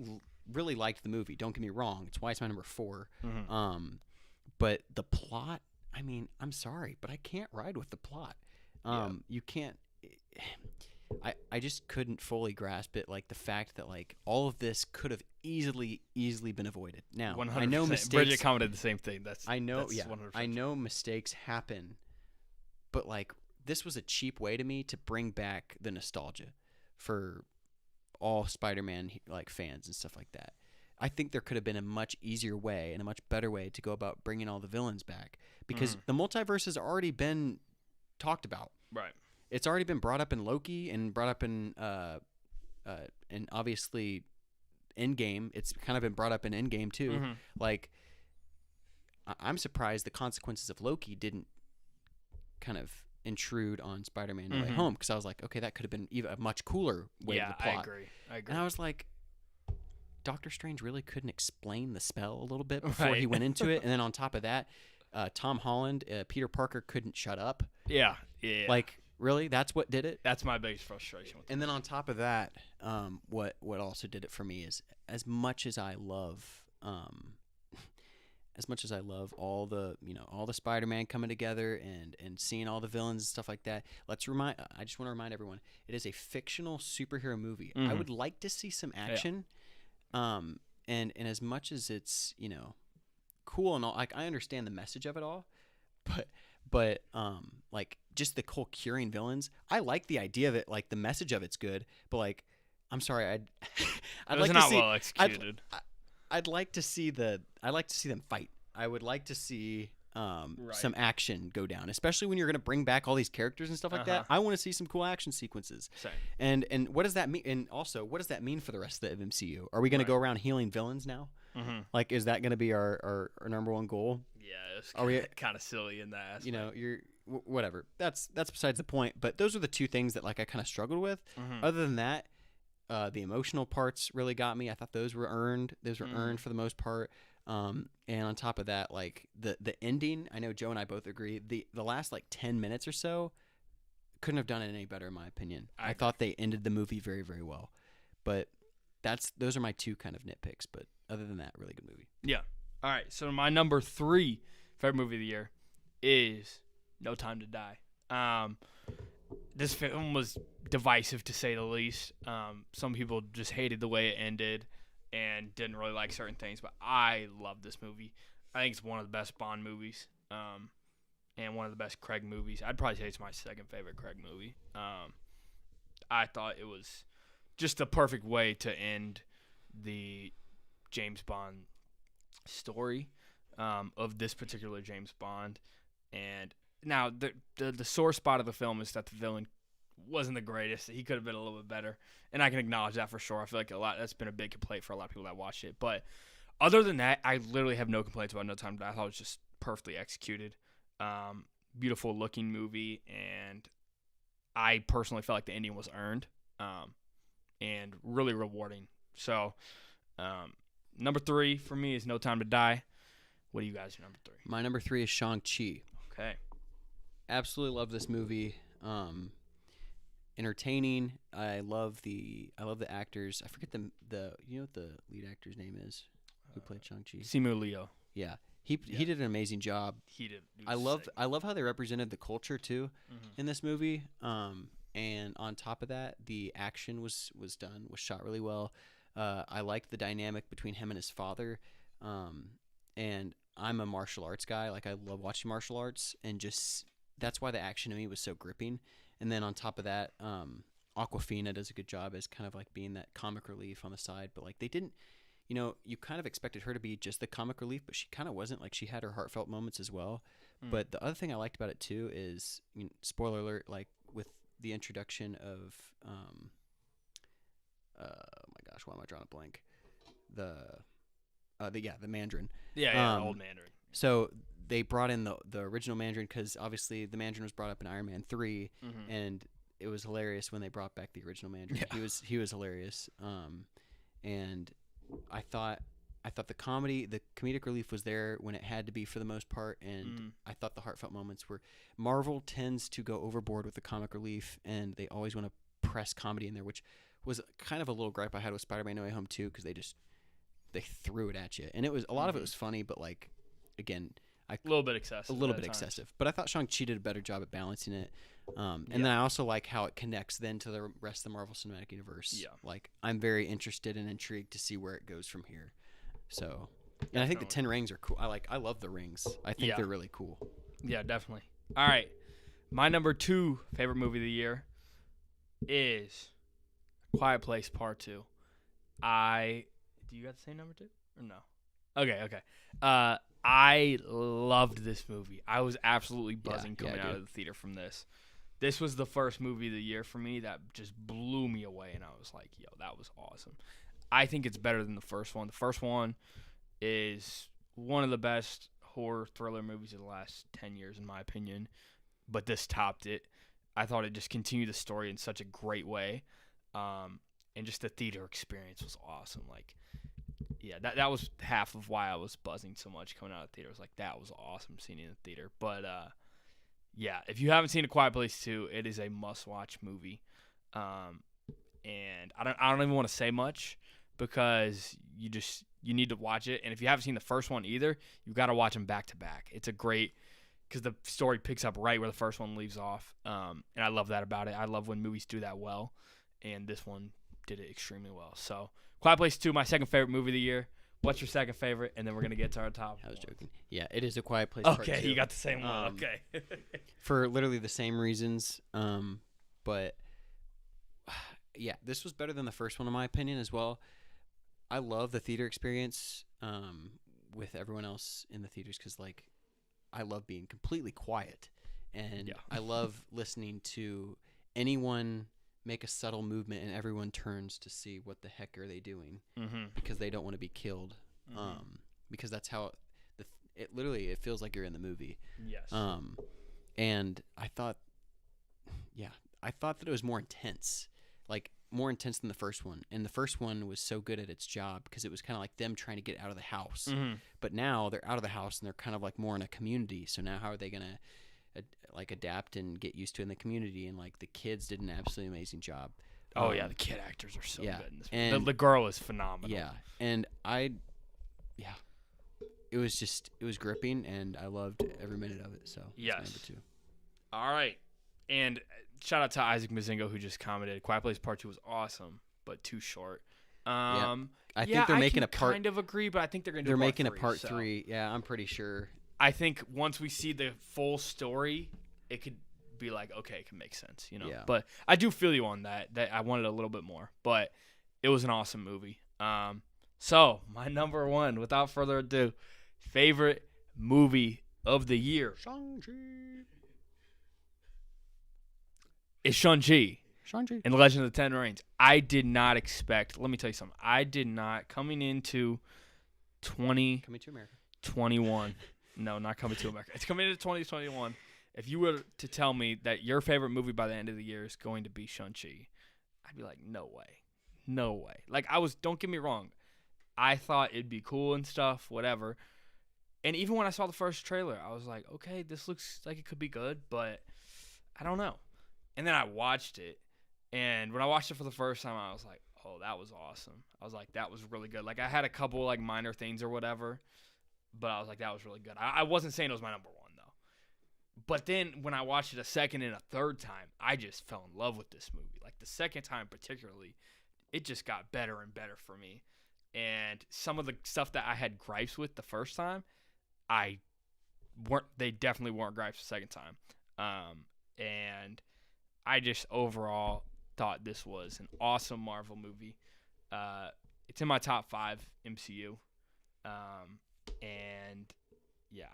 really liked the movie. Don't get me wrong; it's why it's my number 4. But the plot, I mean, I'm sorry, but I can't ride with the plot. You can't. I just couldn't fully grasp it, like the fact that like all of this could have easily been avoided. Now 100%. I know mistakes. Bridget commented the same thing. I know 100%. I know mistakes happen, but like this was a cheap way to me to bring back the nostalgia for all Spider-Man like fans and stuff like that. I think there could have been a much easier way and a much better way to go about bringing all the villains back, because the multiverse has already been talked about. Right. It's already been brought up in Loki and brought up in obviously Endgame. It's kind of been brought up in Endgame too. Like, I'm surprised the consequences of Loki didn't kind of intrude on Spider-Man No Way Home, because I was like, okay, that could have been even a much cooler way of the plot. I agree. And I was like, Doctor Strange really couldn't explain the spell a little bit before he went into it, and then on top of that, Tom Holland, Peter Parker couldn't shut up. Yeah. Like, really? That's what did it? That's my biggest frustration with it. And then on top of that, what also did it for me is as much as I love all the Spider-Man coming together and seeing all the villains and stuff like that, I just want to remind everyone, it is a fictional superhero movie. I would like to see some action. And as much as it's, cool and all, like, I understand the message of it all, but like just the whole curing villains, I like the idea of it, like the message of it's good, but like, I'm sorry, I'd like to see, well executed. I'd like to see them fight. I would like to see some action go down, especially when you're going to bring back all these characters and stuff like that. I want to see some cool action sequences. Same. And what does that mean? And also, what does that mean for the rest of the MCU? Are we going to go around healing villains now? Like, is that going to be our number 1 goal? Yeah, it's kind of silly in that aspect. You're whatever. That's besides the point. But those are the 2 things that like I kind of struggled with. Other than that, the emotional parts really got me. I thought those were earned. Those were earned for the most part. And on top of that, like the ending, I know Joe and I both agree. The last like 10 minutes or so couldn't have done it any better in my opinion. I thought they ended the movie very, very well. But those are my 2 kind of nitpicks. But other than that, really good movie. Yeah. All right. So my number 3 favorite movie of the year is No Time to Die. This film was divisive to say the least. Some people just hated the way it ended and didn't really like certain things, but I love this movie. I think it's one of the best Bond movies, and one of the best Craig movies. I'd probably say it's my second favorite Craig movie. I thought it was just the perfect way to end the James Bond story, of this particular James Bond. And now the sore spot of the film is that the villain wasn't the greatest. He could have been a little bit better, and I can acknowledge that for sure. I feel like that's been a big complaint for a lot of people that watched it. But other than that, I literally have no complaints about No Time to Die. I thought it was just perfectly executed. Beautiful looking movie, and I personally felt like the ending was earned, and really rewarding. So, number 3 for me is No Time to Die. What do you guys do number 3? My number 3 is Shang-Chi. Okay. Absolutely love this movie. Entertaining. I love the actors. I forget the you know what the lead actor's name is who played Shang-Chi? Simu Liu. Yeah. He did an amazing job. He did. I love how they represented the culture too in this movie. And on top of that, the action was shot really well. I liked the dynamic between him and his father. And I'm a martial arts guy. Like, I love watching martial arts, and just that's why the action to me was so gripping. And then on top of that, Awkwafina does a good job as kind of like being that comic relief on the side. But like, they didn't, you kind of expected her to be just the comic relief, but she kind of wasn't. Like, she had her heartfelt moments as well. But the other thing I liked about it too is, spoiler alert, like with the introduction of, oh my gosh, why am I drawing a blank? The Mandarin. Yeah, old Mandarin. So they brought in the original Mandarin because obviously the Mandarin was brought up in Iron Man 3, and it was hilarious when they brought back the original Mandarin. Yeah. He was hilarious. And I thought the comedic relief was there when it had to be for the most part, and I thought the heartfelt moments were. Marvel tends to go overboard with the comic relief, and they always want to press comedy in there, which was kind of a little gripe I had with Spider-Man No Way Home 2, because they threw it at you, and it was a lot of it was funny, but like, again, a little bit excessive. But I thought Shang-Chi did a better job at balancing it. And then I also like how it connects then to the rest of the Marvel Cinematic Universe. Yeah. Like, I'm very interested and intrigued to see where it goes from here. So, and I think the 10 rings are cool. I love the rings. I think they're really cool. Yeah, definitely. All right. My number 2 favorite movie of the year is Quiet Place Part 2. Do you got the same number 2 or no? Okay. I loved this movie. I was absolutely buzzing coming out of the theater from this. This was the first movie of the year for me that just blew me away, and I was like, yo, that was awesome. I think it's better than the first one. The first one is one of the best horror thriller movies of the last 10 years, in my opinion, but this topped it. I thought it just continued the story in such a great way, and just the theater experience was awesome. Like, yeah, that was half of why I was buzzing so much coming out of the theater. I was like, that was awesome seeing it in the theater. But, yeah, if you haven't seen A Quiet Place 2, it is a must-watch movie. And I don't even want to say much because you need to watch it. And if you haven't seen the first one either, you've got to watch them back-to-back. It's a great – because the story picks up right where the first one leaves off. And I love that about it. I love when movies do that well. And this one did it extremely well. So – Quiet Place 2, my second favorite movie of the year. What's your second favorite? And then we're going to get to our top. I was joking. Yeah, it is A Quiet Place Part 2. Okay, you got the same one. Okay. For literally the same reasons. But, yeah, this was better than the first one in my opinion as well. I love the theater experience with everyone else in the theaters because, like, I love being completely quiet. And I love listening to anyone make a subtle movement and everyone turns to see what the heck are they doing because they don't want to be killed because that's how it literally it feels like you're in the movie. Yes. And I thought that it was more intense, like more intense than the first one. And the first one was so good at its job because it was kind of like them trying to get out of the house. But now they're out of the house and they're kind of like more in a community. So now how are they going to like adapt and get used to in the community? And like the kids did an absolutely amazing job. Oh yeah, the kid actors are so good in this movie. The girl is phenomenal. Yeah, and it was gripping, and I loved every minute of it. So yes, number 2. All right, and shout out to Isaac Mazingo who just commented. Quiet Place Part 2 was awesome, but too short. I think they're making a part. Kind of agree, but I think they're going to. They're making a part 3. Yeah, I'm pretty sure. I think once we see the full story, it could be like, okay, it can make sense, Yeah. But I do feel you on that I wanted a little bit more. But it was an awesome movie. So, my number 1, without further ado, favorite movie of the year. Shang-Chi. is Shang-Chi Shang-Chi. and the Legend of the Ten Rings. I did not expect. Let me tell you something. I did not coming into Coming to America. 2021. No, not coming to America. It's coming into 2021. If you were to tell me that your favorite movie by the end of the year is going to be Shang-Chi, I'd be like, no way. No way. Like, don't get me wrong. I thought it'd be cool and stuff, whatever. And even when I saw the first trailer, I was like, okay, this looks like it could be good, but I don't know. And then I watched it. And when I watched it for the first time, I was like, oh, that was awesome. I was like, that was really good. Like, I had a couple, like, minor things or whatever, but I was like, that was really good. I wasn't saying it was my number one, though. But then when I watched it a second and a third time, I just fell in love with this movie. Like, the second time particularly, it just got better and better for me. And some of the stuff that I had gripes with the first time, they definitely weren't gripes the second time. And I just overall thought this was an awesome Marvel movie. It's in my top 5 MCU. And yeah,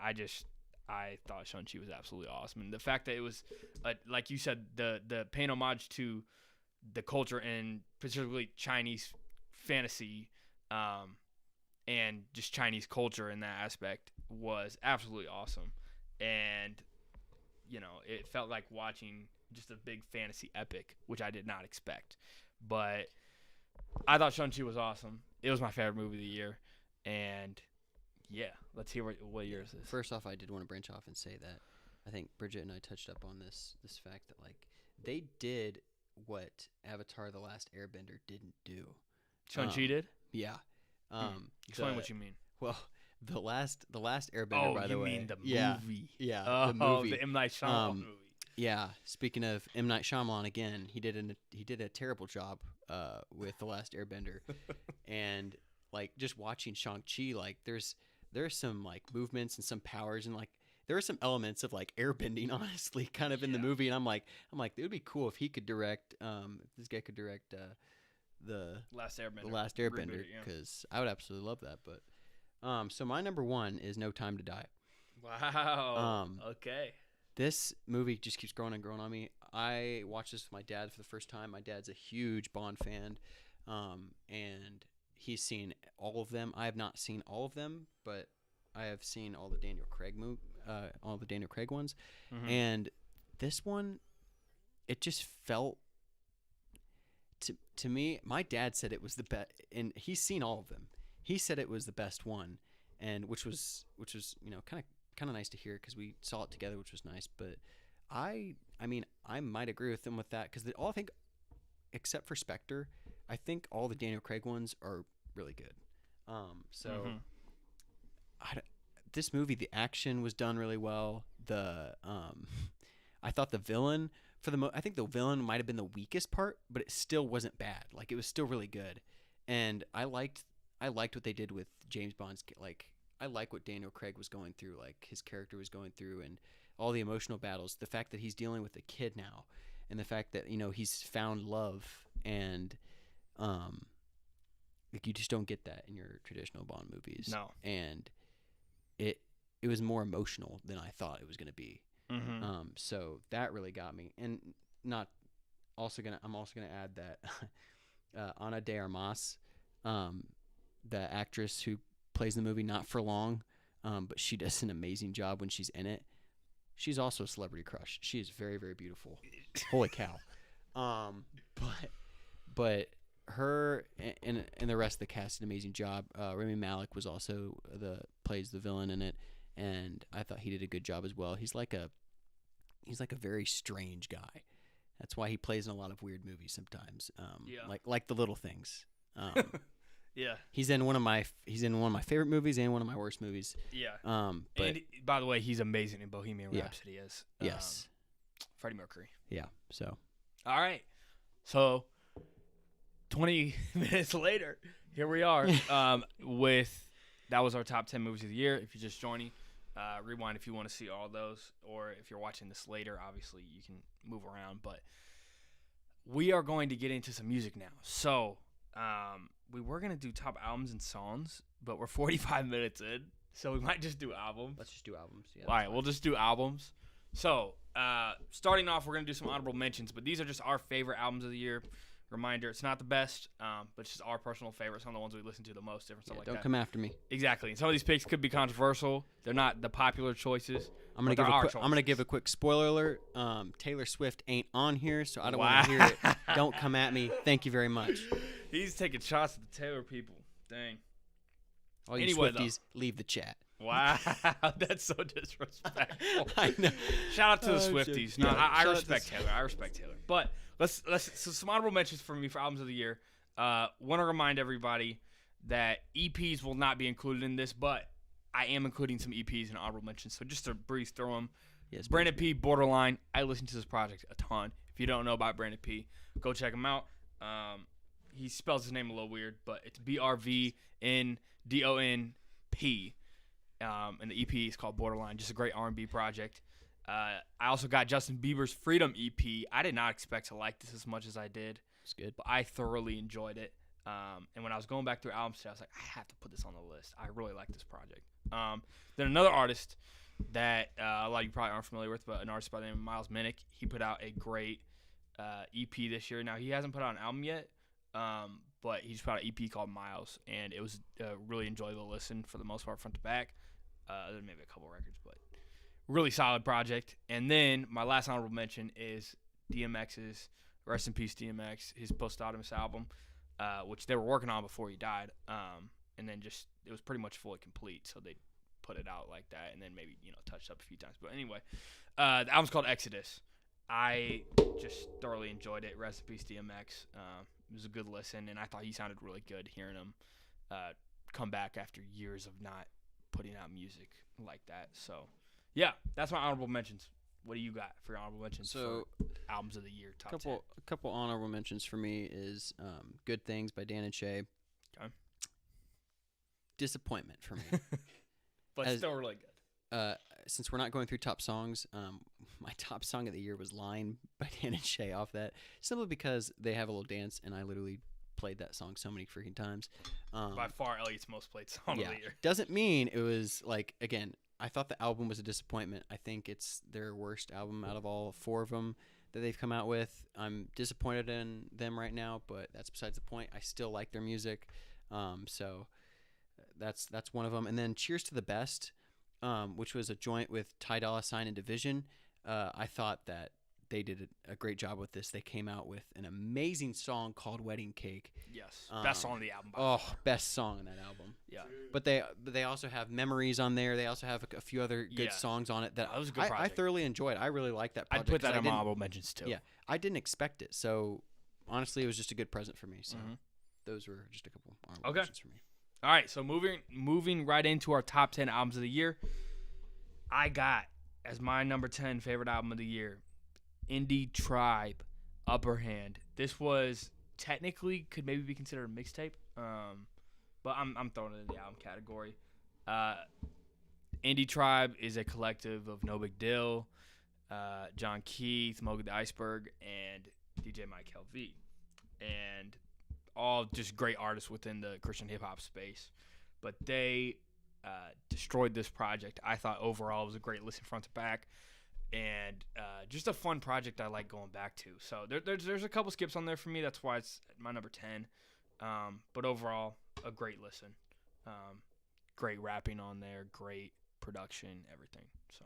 I thought Shang-Chi was absolutely awesome. And the fact that it was, like you said, the paying homage to the culture and particularly Chinese fantasy, and just Chinese culture in that aspect was absolutely awesome. And, you know, it felt like watching just a big fantasy epic, which I did not expect. But I thought Shang-Chi was awesome. It was my favorite movie of the year. And, yeah, let's hear what yours is. First off, I did want to branch off and say that I think Bridget and I touched up on this fact that, like, they did what Avatar The Last Airbender didn't do. Shang-Chi did? Yeah. Explain what you mean. Well, the last Airbender, by the way. Oh, you mean the movie. Yeah, the movie. The M. Night Shyamalan movie. Yeah, speaking of M. Night Shyamalan again, he did a terrible job with The Last Airbender. And like just watching Shang-Chi, like there's some like movements and some powers and like there are some elements of like airbending honestly kind of in the movie, and I'm like it would be cool if he could direct if this guy could direct the Last Airbender, because I would absolutely love that. But so my number one is No Time to Die. Wow. Okay. This movie just keeps growing and growing on me. I watched this with my dad for the first time. My dad's a huge Bond fan, and he's seen all of them. I have not seen all of them, but I have seen all the Daniel Craig ones. Mm-hmm. And this one, it just felt to me. My dad said it was the best, and he's seen all of them. He said it was the best one, and which was kind of nice to hear because we saw it together, which was nice. But I mean, I might agree with him with that because I think, except for Spectre, I think all the Daniel Craig ones are really good. This movie, the action was done really well. I thought the villain I think the villain might have been the weakest part, but it still wasn't bad. Like it was still really good, and I liked what they did with James Bond's I like what Daniel Craig was going through, like his character was going through, and all the emotional battles. The fact that he's dealing with a kid now, and the fact that he's found love, and like you just don't get that in your traditional Bond movies. No, and it was more emotional than I thought it was going to be. Mm-hmm. So that really got me, and I'm also gonna add that Ana de Armas, the actress who plays the movie, not for long, but she does an amazing job when she's in it. She's also a celebrity crush. She is very, very beautiful. Holy cow. But her and the rest of the cast did an amazing job. Rami Malek was also plays the villain in it, and I thought he did a good job as well. He's like a very strange guy. That's why he plays in a lot of weird movies sometimes. Like The Little Things. Yeah. He's in one of my favorite movies and one of my worst movies. Yeah. But and by the way, he's amazing in Bohemian Rhapsody as yes, Freddie Mercury. Yeah. So. All right. So 20 minutes later, here we are that was our top 10 movies of the year. If you're just joining, rewind if you want to see all those, or if you're watching this later, obviously you can move around. But we are going to get into some music now. So we were going to do top albums and songs, but we're 45 minutes in, so we might just do albums. Let's just do albums. Yeah, all right, we'll just do albums. So starting off, we're going to do some honorable mentions, but these are just our favorite albums of the year. Reminder, it's not the best, but it's just our personal favorites. Some of the ones we listen to the most, different stuff like Don't that. come after me. Exactly. And some of these picks could be controversial. They're not the popular choices. I'm gonna give a quick spoiler alert. Taylor Swift ain't on here, so I don't want to hear it. Don't come at me. Thank you very much. He's taking shots at the Taylor people. Dang. All you Swifties, leave the chat. Wow, that's so disrespectful. I know. Shout out to the Swifties. No, I respect Taylor. Taylor. I respect Taylor. But so some honorable mentions for me for albums of the year. Want to remind everybody that EPs will not be included in this, but I am including some EPs and honorable mentions. So just to breeze through them. Yes, Brandon P. Borderline. I listen to this project a ton. If you don't know about Brandon P., go check him out. He spells his name a little weird, but it's BRVNDONP. And the EP is called Borderline. Just a great R&B project. I also got Justin Bieber's Freedom EP. I did not expect to like this as much as I did. It's good. But I thoroughly enjoyed it. And when I was going back through albums today, I was like, I have to put this on the list. I really like this project. Then another artist that a lot of you probably aren't familiar with, but an artist by the name of Miles Minnick. He put out a great EP this year. Now, he hasn't put out an album yet, but he just put out an EP called Miles, and it was a really enjoyable listen for the most part, front to back. There may be a couple records, but really solid project. And then my last honorable mention is DMX's, rest in peace DMX, his posthumous album, which they were working on before he died. And then just, it was pretty much fully complete, so they put it out like that and then maybe, touched up a few times. But anyway, the album's called Exodus. I just thoroughly enjoyed it. Rest in peace DMX. It was a good listen, and I thought he sounded really good hearing him come back after years of not putting out music like that. So, yeah, that's my honorable mentions. What do you got for your honorable mentions for albums of the year? Top 10. A couple honorable mentions for me is Good Things by Dan and Shay. Okay. Disappointment for me. But still really good. Since we're not going through top songs, my top song of the year was Line by Dan and Shay off that, simply because they have a little dance, and I literally played that song so many freaking times. By far, Elliot's most played song of the year. Doesn't mean it was, like, again, I thought the album was a disappointment. I think it's their worst album out of all 4 of them that they've come out with. I'm disappointed in them right now, but that's besides the point. I still like their music. So that's one of them. And then Cheers to the Best, which was a joint with Ty Dolla $ign and Division. I thought that they did a great job with this. They came out with an amazing song called Wedding Cake. Yes. Best song of the album. Best song on that album. Yeah. But they also have Memories on there. They also have a few other good songs on it that was a good project. I thoroughly enjoyed. I really like that project. I'd put that in my honorable mentions too. Yeah. I didn't expect it. So, honestly, it was just a good present for me. So, those were just a couple honorable mentions for me. All right. So, moving right into our top 10 albums of the year, I got as my number 10 favorite album of the year, Indie Tribe, Upper Hand. This was technically could maybe be considered a mixtape, but I'm throwing it in the album category. Indie Tribe is a collective of No Big Deal, John Keith, Moga the Iceberg, and DJ Mike LV, and all just great artists within the Christian hip hop space. But they destroyed this project. I thought overall it was a great listen front to back. And just a fun project I like going back to. So there's a couple skips on there for me. That's why it's my number 10. But overall, a great listen. Great rapping on there. Great production. Everything. So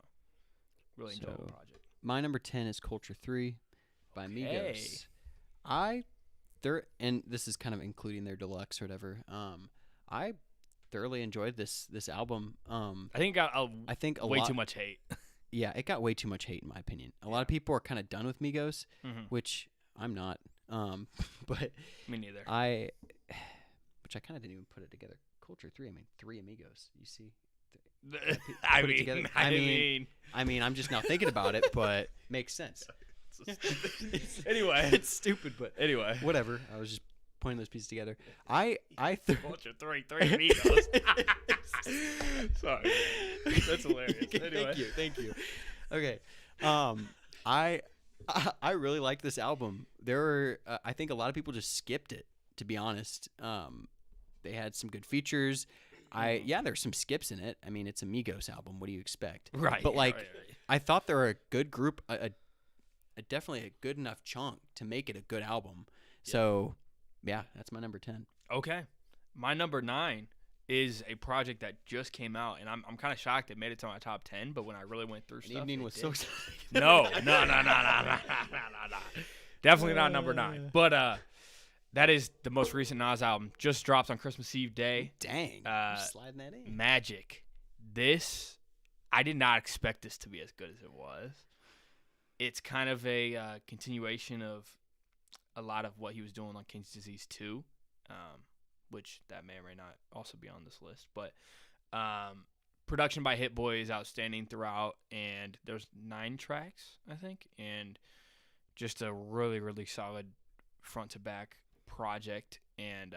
really enjoyed the project. My number 10 is Culture 3 by Migos. And this is kind of including their deluxe or whatever. I thoroughly enjoyed this album. I think it got way too much hate. Yeah, it got way too much hate in my opinion. A lot of people are kind of done with Migos, which I'm not. But me neither. Which I kind of didn't even put it together. Culture 3. I mean, 3 Amigos. You see? I mean, I'm just now thinking about it, but makes sense. Anyway, it's stupid, but anyway, whatever. I was just putting those pieces together. Culture 3 Amigos. Sorry, that's hilarious. Anyway, thank you. Okay, I really like this album. There were, I think a lot of people just skipped it. To be honest, they had some good features. There's some skips in it. I mean, it's a Migos album. What do you expect? Right. But I thought they were a good group, definitely a good enough chunk to make it a good album. Yeah. So, yeah, that's my number 10. Okay. My number 9 is a project that just came out, and I'm kind of shocked it made it to my top 10, but when I really went through stuff, Evening was so exciting. No. Definitely not number 9. But that is the most recent Nas album. Just dropped on Christmas Eve day. Dang. Sliding that in. Magic. This, I did not expect this to be as good as it was. It's kind of a continuation of a lot of what he was doing on King's Disease 2, which that may or may not also be on this list. But production by Hit Boy is outstanding throughout, and there's 9 tracks, I think, and just a really, really solid front-to-back project. And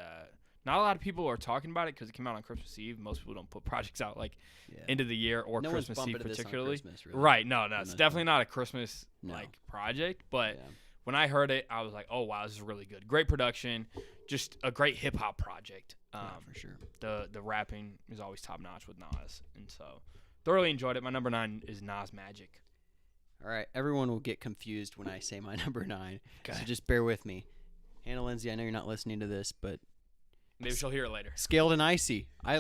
not a lot of people are talking about it because it came out on Christmas Eve. Most people don't put projects out end of the year or Christmas Eve particularly. Christmas, really. Right? No, it's definitely not a Christmas project. But when I heard it, I was like, "Oh wow, this is really good. Great production, just a great hip hop project." For sure. The rapping is always top notch with Nas, and so thoroughly enjoyed it. My number 9 is Nas Magic. All right, everyone will get confused when I say my number 9, okay. So just bear with me. Hannah Lindsay, I know you're not listening to this, but maybe she'll hear it later. Scaled and Icy. I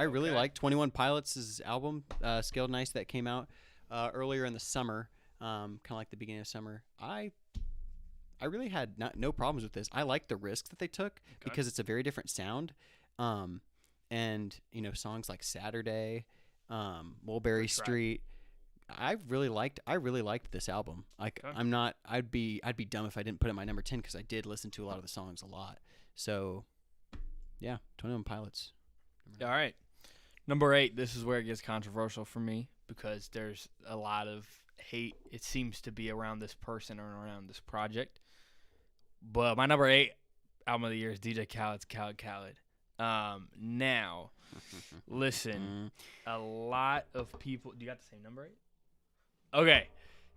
really liked 21 Pilots' album, Scaled and Icy, that came out earlier in the summer, kind of like the beginning of summer. I really had no problems with this. I like the risk that they took because it's a very different sound. And songs like Saturday, Mulberry Street. I really liked this album. I'd be dumb if I didn't put it in my number 10 because I did listen to a lot of the songs a lot. So yeah, 21 Pilots. All right. Number 8, this is where it gets controversial for me because there's a lot of hate, it seems to be, around this person or around this project. But my number 8 album of the year is DJ Khaled's Khaled. Now, listen, a lot of people... Do you got the same number 8? Okay.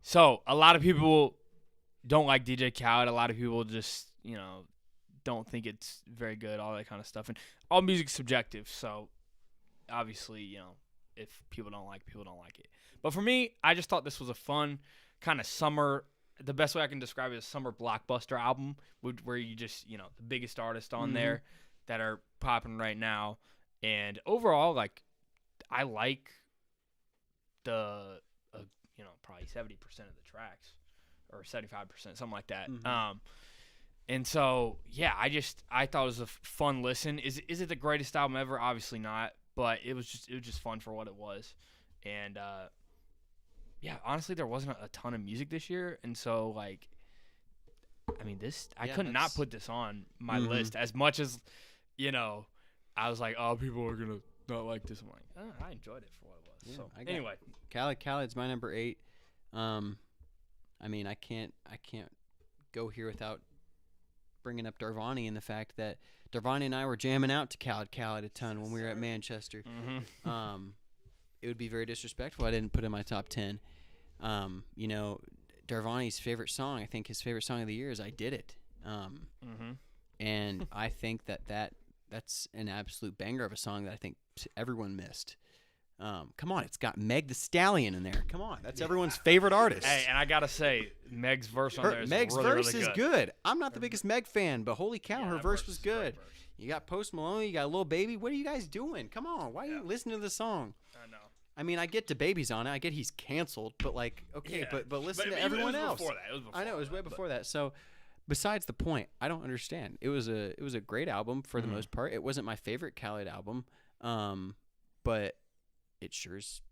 So, a lot of people don't like DJ Khaled. A lot of people just, don't think it's very good, all that kind of stuff. And all music's subjective, so obviously, if people don't like it. But for me, I just thought this was a fun kind of summer, the best way I can describe it is summer blockbuster album where you just, the biggest artists on there that are popping right now. And overall, I like the, probably 70% of the tracks or 75%, something like that. And so, yeah, I thought it was a fun listen. Is it the greatest album ever? Obviously not, but it was just fun for what it was. And yeah, honestly, there wasn't a ton of music this year, and so I could not put this on my list as much as I was like, oh, people are gonna not like this. I'm like, I enjoyed it for what it was. So anyway, Khaled's my number 8. I can't go here without bringing up Darvani and the fact that Darvani and I were jamming out to Khaled a ton when we were at Manchester. It would be very disrespectful I didn't put in my top 10. Darvani's favorite song, I think his favorite song of the year is I Did It. And I think that's an absolute banger of a song that I think everyone missed. Come on, it's got Meg the Stallion in there. Come on, that's everyone's favorite artist. Hey, and I gotta say, Meg's verse on there is Meg's really, verse really is good. I'm not the biggest Meg fan, but holy cow, her verse was good. You got Post Malone, you got Lil Baby. What are you guys doing? Come on, why are you listening to the song? I know. I get DaBaby's on it. I get he's canceled, but but listen to everyone else. I know it was way before that. So, besides the point, I don't understand. It was a great album for the most part. It wasn't my favorite Khaled album, but it sure was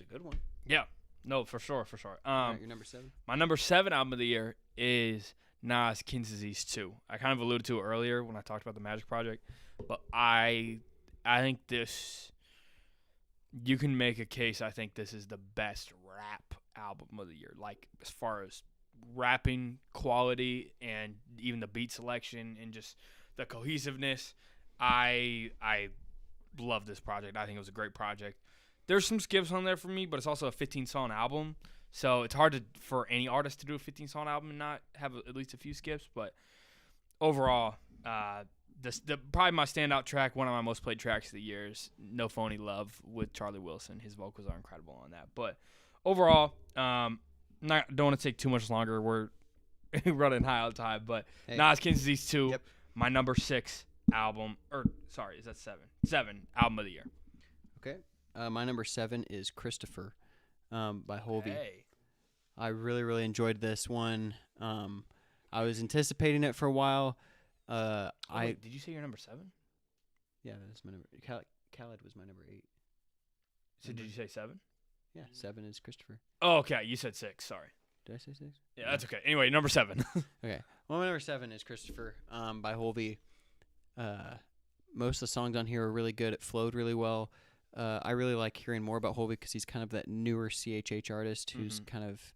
a good one. Yeah, no, for sure. All right, your number 7. My number 7 album of the year is Nas King's Disease 2. I kind of alluded to it earlier when I talked about the Magic Project, but I think this. You can make a case. I think this is the best rap album of the year. As far as rapping quality and even the beat selection and just the cohesiveness, I love this project. I think it was a great project. There's some skips on there for me, but it's also a 15-song album, so it's hard for any artist to do a 15-song album and not have at least a few skips. But overall, probably my standout track, one of my most played tracks of the year, is No Phony Love with Charlie Wilson. His vocals are incredible on that. But overall, don't want to take too much longer. We're running high on time, but Hey. Nas King's Disease 2, Yep. my number 6 album, or sorry, is that 7? 7 album of the year. Okay. My number 7 is Christopher by Hovey. Hey. I really, really enjoyed this one. I was anticipating it for a while. Wait, did you say your number 7? Yeah, that's my number. Khaled was my number 8. So did you say 7? Yeah, 7 is Christopher. Oh, okay. You said 6. Sorry. Did I say 6? Yeah, that's okay. Anyway, number 7. Okay. Well, my number 7 is Christopher by Hovey. Most of the songs on here are really good. It flowed really well. I really like hearing more about Hovey because he's kind of that newer CHH artist who's kind of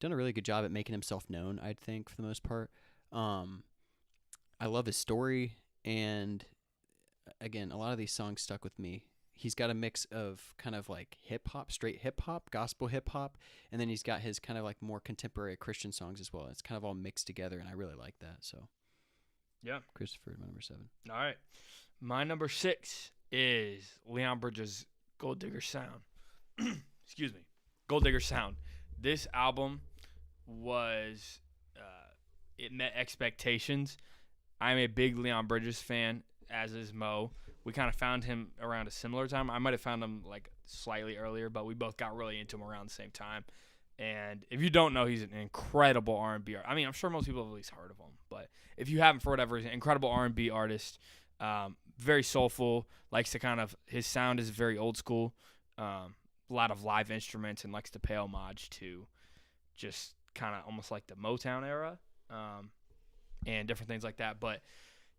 done a really good job at making himself known, I'd think, for the most part. I love his story, and again, a lot of these songs stuck with me. He's got a mix of kind of like hip-hop, straight hip-hop, gospel hip-hop, and then he's got his kind of like more contemporary Christian songs as well. It's kind of all mixed together, and I really like that. So, yeah. Christopher, my number 7. All right. My number 6 is Leon Bridges' Gold Digger Sound. Excuse me. Gold Digger Sound. This album was, it met expectations. I'm a big Leon Bridges fan, as is Mo. We kind of found him around a similar time. I might have found him like slightly earlier, but we both got really into him around the same time. And if you don't know, he's an incredible R&B artist. I mean, I'm sure most people have at least heard of him, but if you haven't for whatever reason, incredible R&B artist, very soulful, likes to kind of, his sound is very old school, a lot of live instruments, and likes to pay homage to just kind of almost like the Motown era, and different things like that. But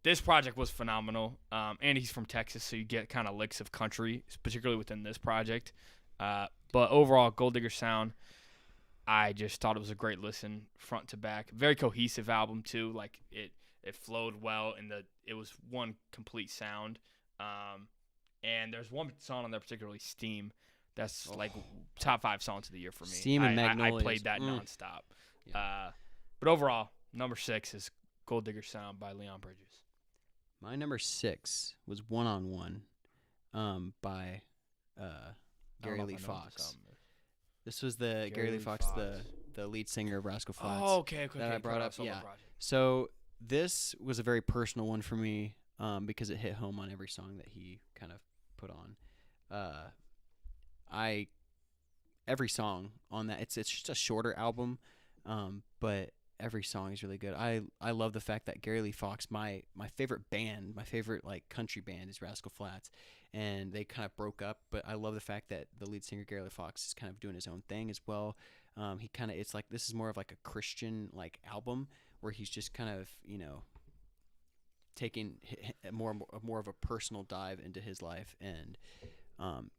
this project was phenomenal, and he's from Texas, so you get kind of licks of country, particularly within this project. But overall, Gold Digger Sound, I just thought it was a great listen, front to back. Very cohesive album too. Like it flowed well, and it was one complete sound. And there's one song on there, particularly Steam, that's like top 5 songs of the year for me. Steam and Magnolias. I played that nonstop. Yeah. But overall, number 6 is Gold Digger Sound by Leon Bridges. My number 6 was One on One by Gary Lee Fox. This was the Gary Lee Fox, the lead singer of Rascal Flatts. Oh, okay. That I brought up. Yeah. So this was a very personal one for me because it hit home on every song that he kind of put on. Every song on that, it's just a shorter album, but every song is really good. I love the fact that Gary Lee Fox, my favorite band, my favorite like country band is Rascal Flatts, and they kind of broke up, but I love the fact that the lead singer Gary Lee Fox is kind of doing his own thing as well. It's like this is more of like a Christian like album where he's just kind of, taking more of a personal dive into his life, and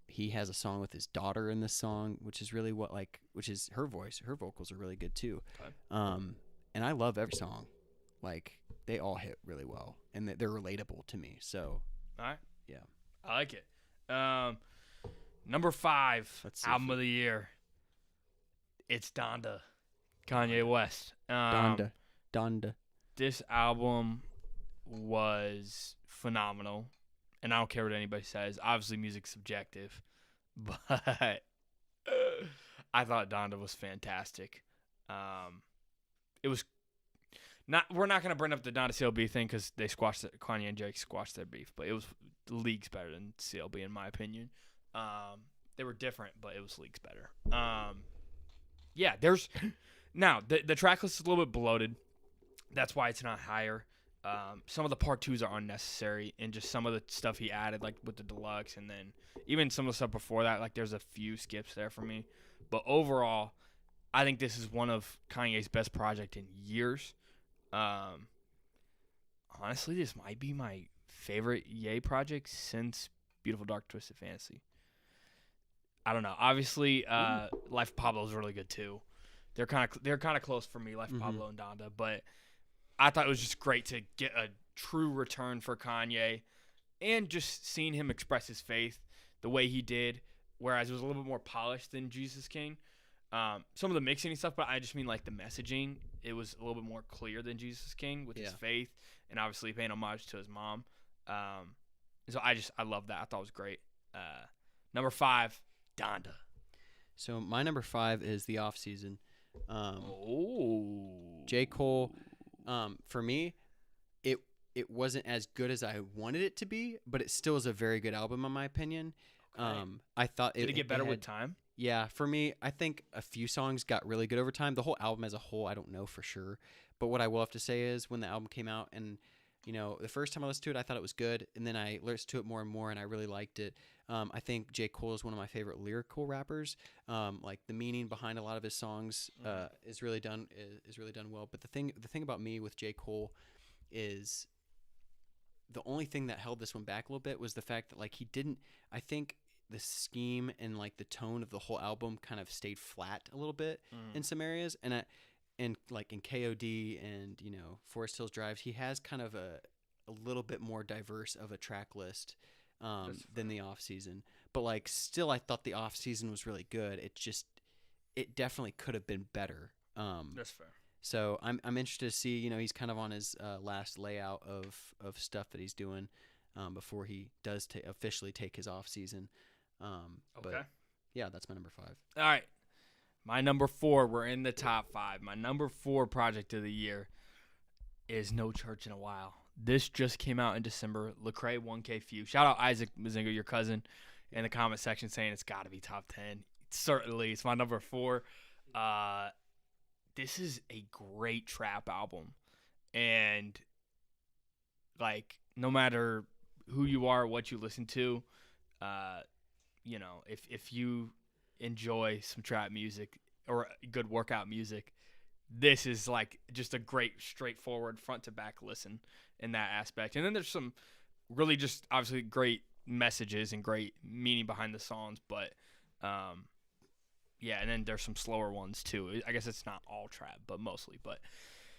he has a song with his daughter in this song, which is really which is her voice. Her vocals are really good too. Okay. And I love every song. Like, they all hit really well, and they're relatable to me. So, all right. Yeah. I like it. Number 5, album of the year. It's Donda, Kanye West. Donda. This album was phenomenal, and I don't care what anybody says. Obviously, music's subjective, but I thought Donda was fantastic. It was not. We're not gonna bring up the Donda CLB thing because Kanye and Drake squashed their beef, but it was leagues better than CLB in my opinion. They were different, but it was leagues better. Yeah, there's now the track list is a little bit bloated. That's why it's not higher. Some of the part 2s are unnecessary, and just some of the stuff he added, like with the deluxe, and then even some of the stuff before that, like there's a few skips there for me. But overall, I think this is one of Kanye's best project in years. Honestly, this might be my favorite Ye project since Beautiful Dark Twisted Fantasy. I don't know. Obviously, Life of Pablo is really good too. They're kind of close for me, Life of Pablo and Donda. But I thought it was just great to get a true return for Kanye, and just seeing him express his faith the way he did, whereas it was a little bit more polished than Jesus King. Some of the mixing and stuff, but I just mean like the messaging. It was a little bit more clear than Jesus King with his faith, and obviously paying homage to his mom. So I love that. I thought it was great. Number 5, Donda. So my number 5 is The Off Season. Oh. J. Cole, for me, it wasn't as good as I wanted it to be, but it still is a very good album in my opinion. Okay. I thought Did it get better with time? Yeah, for me, I think a few songs got really good over time. The whole album as a whole, I don't know for sure. But what I will have to say is when the album came out and, the first time I listened to it, I thought it was good. And then I listened to it more and more and I really liked it. I think J. Cole is one of my favorite lyrical rappers. Like the meaning behind a lot of his songs is really done well. But the thing about me with J. Cole is the only thing that held this one back a little bit was the fact that like I think the scheme and like the tone of the whole album kind of stayed flat a little bit in some areas, and like in KOD and Forest Hills Drives, he has kind of a little bit more diverse of a track list than the Off Season. But like still, I thought the Off Season was really good. It definitely could have been better. That's fair. So I'm interested to see. He's kind of on his last layout of stuff that he's doing before he does officially take his off season. Okay. But yeah, that's my number 5. All right. My number 4, we're in the top 5. My number 4 project of the year is No Church in a While. This just came out in December. Lecrae 1K Few. Shout out Isaac Mazinga, your cousin, in the comment section saying it's got to be top 10. Certainly. It's my number 4. This is a great trap album. And, like, no matter who you are, what you listen to, if you enjoy some trap music or good workout music, this is like just a great straightforward front to back listen in that aspect. And then there's some really just obviously great messages and great meaning behind the songs, but and then there's some slower ones too. I guess it's not all trap, but mostly. But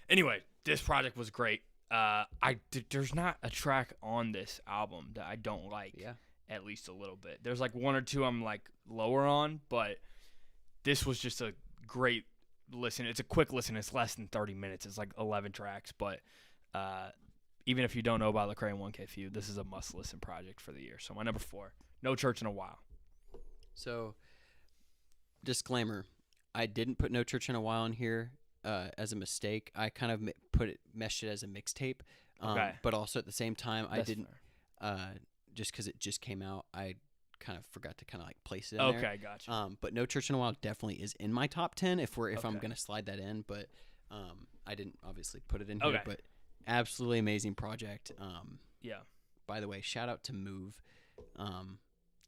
anyway, this project was great. There's not a track on this album that I don't like. Yeah. At least a little bit. There's like one or two I'm like lower on, but this was just a great listen. It's a quick listen. It's less than 30 minutes. It's like 11 tracks, but even if you don't know about Lecrae and 1K Few, this is a must-listen project for the year. So my number 4, No Church in a While. So, disclaimer, I didn't put No Church in a While in here as a mistake. I kind of meshed it as a mixtape, Okay. but also at the same time, That's I didn't. Just because it just came out, I kind of forgot to kind of like place it in there. Okay, gotcha. But No Church in a While definitely is in my top 10 if I'm Okay. going to slide that in, but I didn't obviously put it in here, Okay. but absolutely amazing project. Yeah. By the way, shout out to Move.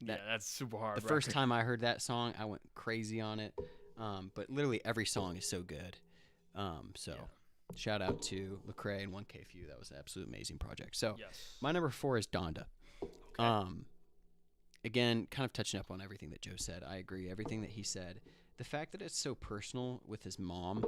That's super hard. The first time I heard that song, I went crazy on it. But literally every song is so good. Shout out to Lecrae and 1K Few. That was an absolute amazing project. So Yes. my number 4 is Donda. Okay. Again, kind of touching up on everything that Joe said. I agree. Everything that he said. The fact that it's so personal with his mom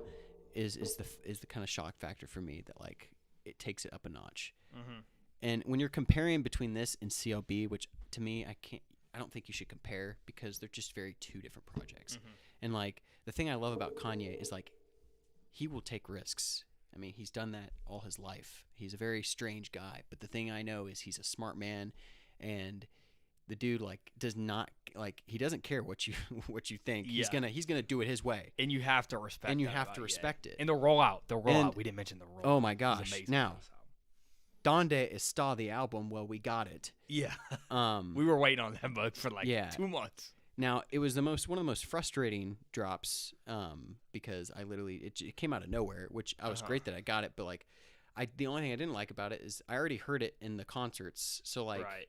is the kind of shock factor for me that like it takes it up a notch. Mm-hmm. And when you're comparing between this and CLB, which to me I don't think you should compare because they're just very two different projects. Mm-hmm. And like the thing I love about Kanye is like he will take risks. I mean, he's done that all his life. He's a very strange guy, but the thing I know is he's a smart man, and the dude like does not like he doesn't care what you think. Yeah. He's gonna do it his way, And you have to respect. and you that have about to respect it. And the rollout. And- We didn't mention the rollout. Oh my It was gosh! amazing Now, on this album. Donde Está the album. Well, we got it. Yeah. Um, We were waiting on that book for like Yeah. 2 months. Now it was one of the most frustrating drops because I literally it came out of nowhere, which I was great that I got it, but like the only thing I didn't like about it is I already heard it in the concerts, so like Right.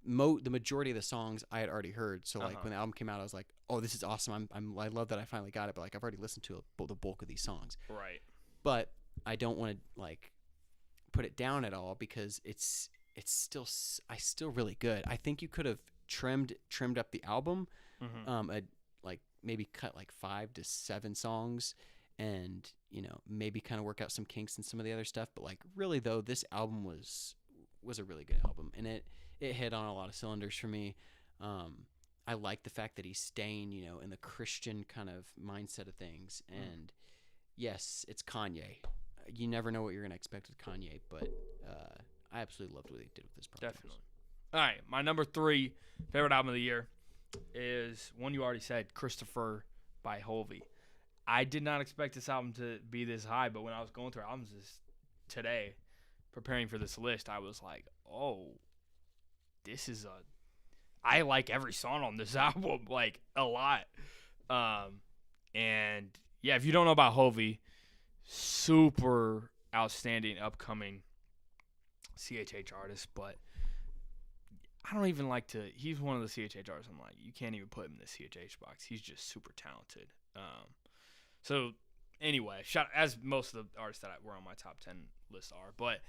the majority of the songs I had already heard. So like when the album came out, I was like, oh, this is awesome. I love that I finally got it, but like I've already listened to the bulk of these songs. Right. But I don't want to like put it down at all because it's still really good. I think you could have trimmed up the album. Mm-hmm. Like maybe cut like 5 to 7 songs and maybe kind of work out some kinks and some of the other stuff, but like really though this album was a really good album, and it hit on a lot of cylinders for me. I like the fact that he's staying in the Christian kind of mindset of things, and yes, it's Kanye. You never know what you're going to expect with Kanye, but I absolutely loved what he did with this project. Definitely. All right, my number 3 favorite album of the year is one you already said, Christopher by Hovey. I did not expect this album to be this high, but when I was going through albums today, preparing for this list, I was like, oh, I like every song on this album, like, a lot. And, yeah, if you don't know about Hovey, super outstanding upcoming CHH artist, but I don't even like to – he's one of the CHH artists. I'm like, you can't even put him in the CHH box. He's just super talented. So, anyway, as most of the artists that were on my top 10 list are. But,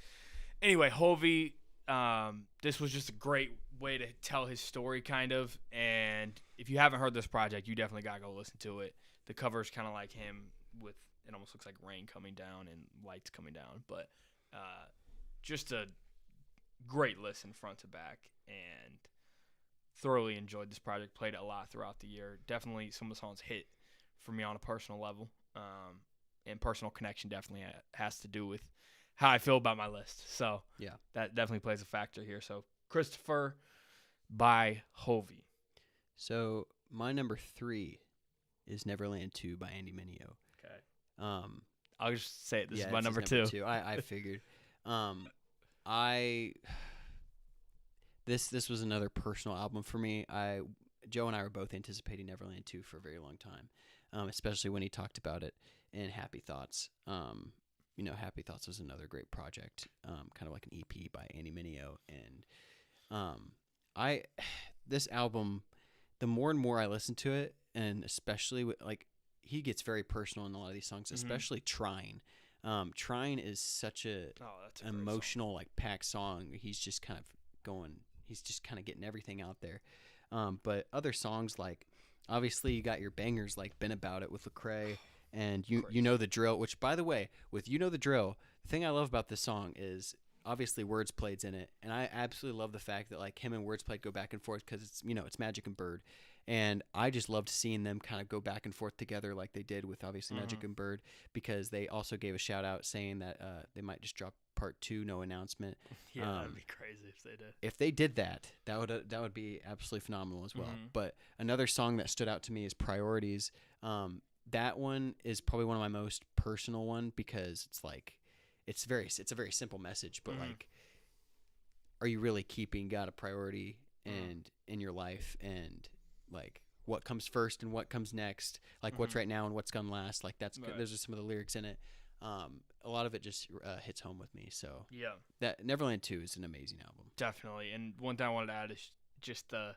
anyway, Hovey, this was just a great way to tell his story, kind of. And if you haven't heard this project, you definitely got to go listen to it. The cover's kind of like him with – it almost looks like rain coming down and lights coming down. But just a great listen front to back. And thoroughly enjoyed this project. Played it a lot throughout the year. Definitely some of the songs hit for me on a personal level. And personal connection definitely has to do with how I feel about my list. So yeah, that definitely plays a factor here. So Christopher by Hovey. So my number 3 is Neverland 2 by Andy Mineo. Okay. I'll just say it. This is my number 2. I figured. This was another personal album for me. Joe and I were both anticipating Neverland 2 for a very long time, especially when he talked about it in Happy Thoughts. Happy Thoughts was another great project, kind of like an EP by Andy Mineo. And this album, the more and more I listen to it, and especially he gets very personal in a lot of these songs, especially Trying. Trying is such a emotional, packed song. He's just kind of getting everything out there. But other songs, obviously you got your bangers like Been About It with Lecrae and you Know the Drill, which, by the way, with You Know the Drill, the thing I love about this song is obviously Wordsplay's in it, and I absolutely love the fact that him and Wordplay go back and forth because it's Magic and Bird, and I just loved seeing them kind of go back and forth together like they did with obviously Magic and Bird, because they also gave a shout out saying that they might just drop part 2, no announcement. Yeah, that'd be crazy if they did. If they did that would be absolutely phenomenal as well. But another song that stood out to me is Priorities. That one is probably one of my most personal one because it's a very simple message, but are you really keeping God a priority and in your life, and what comes first and what comes next, what's right now and what's gonna last? Those are some of the lyrics in it. A lot of it just hits home with me. So yeah, that Neverland 2 is an amazing album. Definitely. And one thing I wanted to add is just the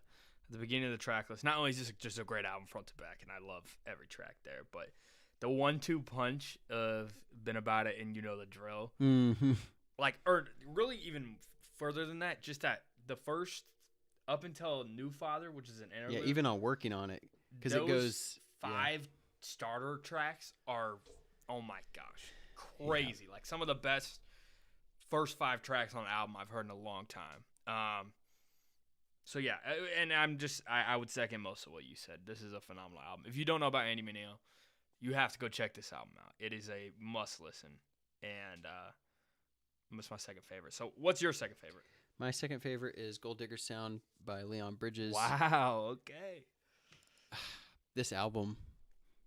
beginning of the track list. Not only is this just a great album front to back, and I love every track there, but the 1-2 punch of Been About It and You Know the Drill, or really even further than that, just that the first up until New Father, which is an interlude. Yeah, even on Working on It, because it goes 5 starter tracks are, oh my gosh, crazy. Yeah. Some of the best first 5 tracks on an album I've heard in a long time. So yeah, and I would second most of what you said. This is a phenomenal album. If you don't know about Andy Mineo, you have to go check this album out. It is a must listen, and it's my second favorite. So what's your second favorite? My second favorite is Gold Digger Sound by Leon Bridges. Wow, okay. This album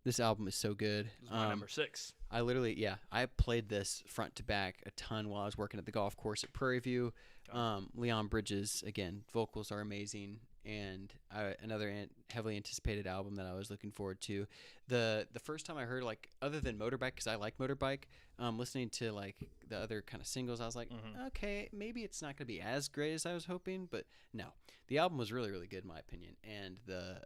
is so good. This is my number 6. I played this front to back a ton while I was working at the golf course at Prairie View. Leon Bridges, again, vocals are amazing, and another heavily anticipated album that I was looking forward to. The first time I heard, other than Motorbike, because I like Motorbike, listening to the other kind of singles, I was like, okay, maybe it's not going to be as great as I was hoping, but no, the album was really, really good in my opinion, and the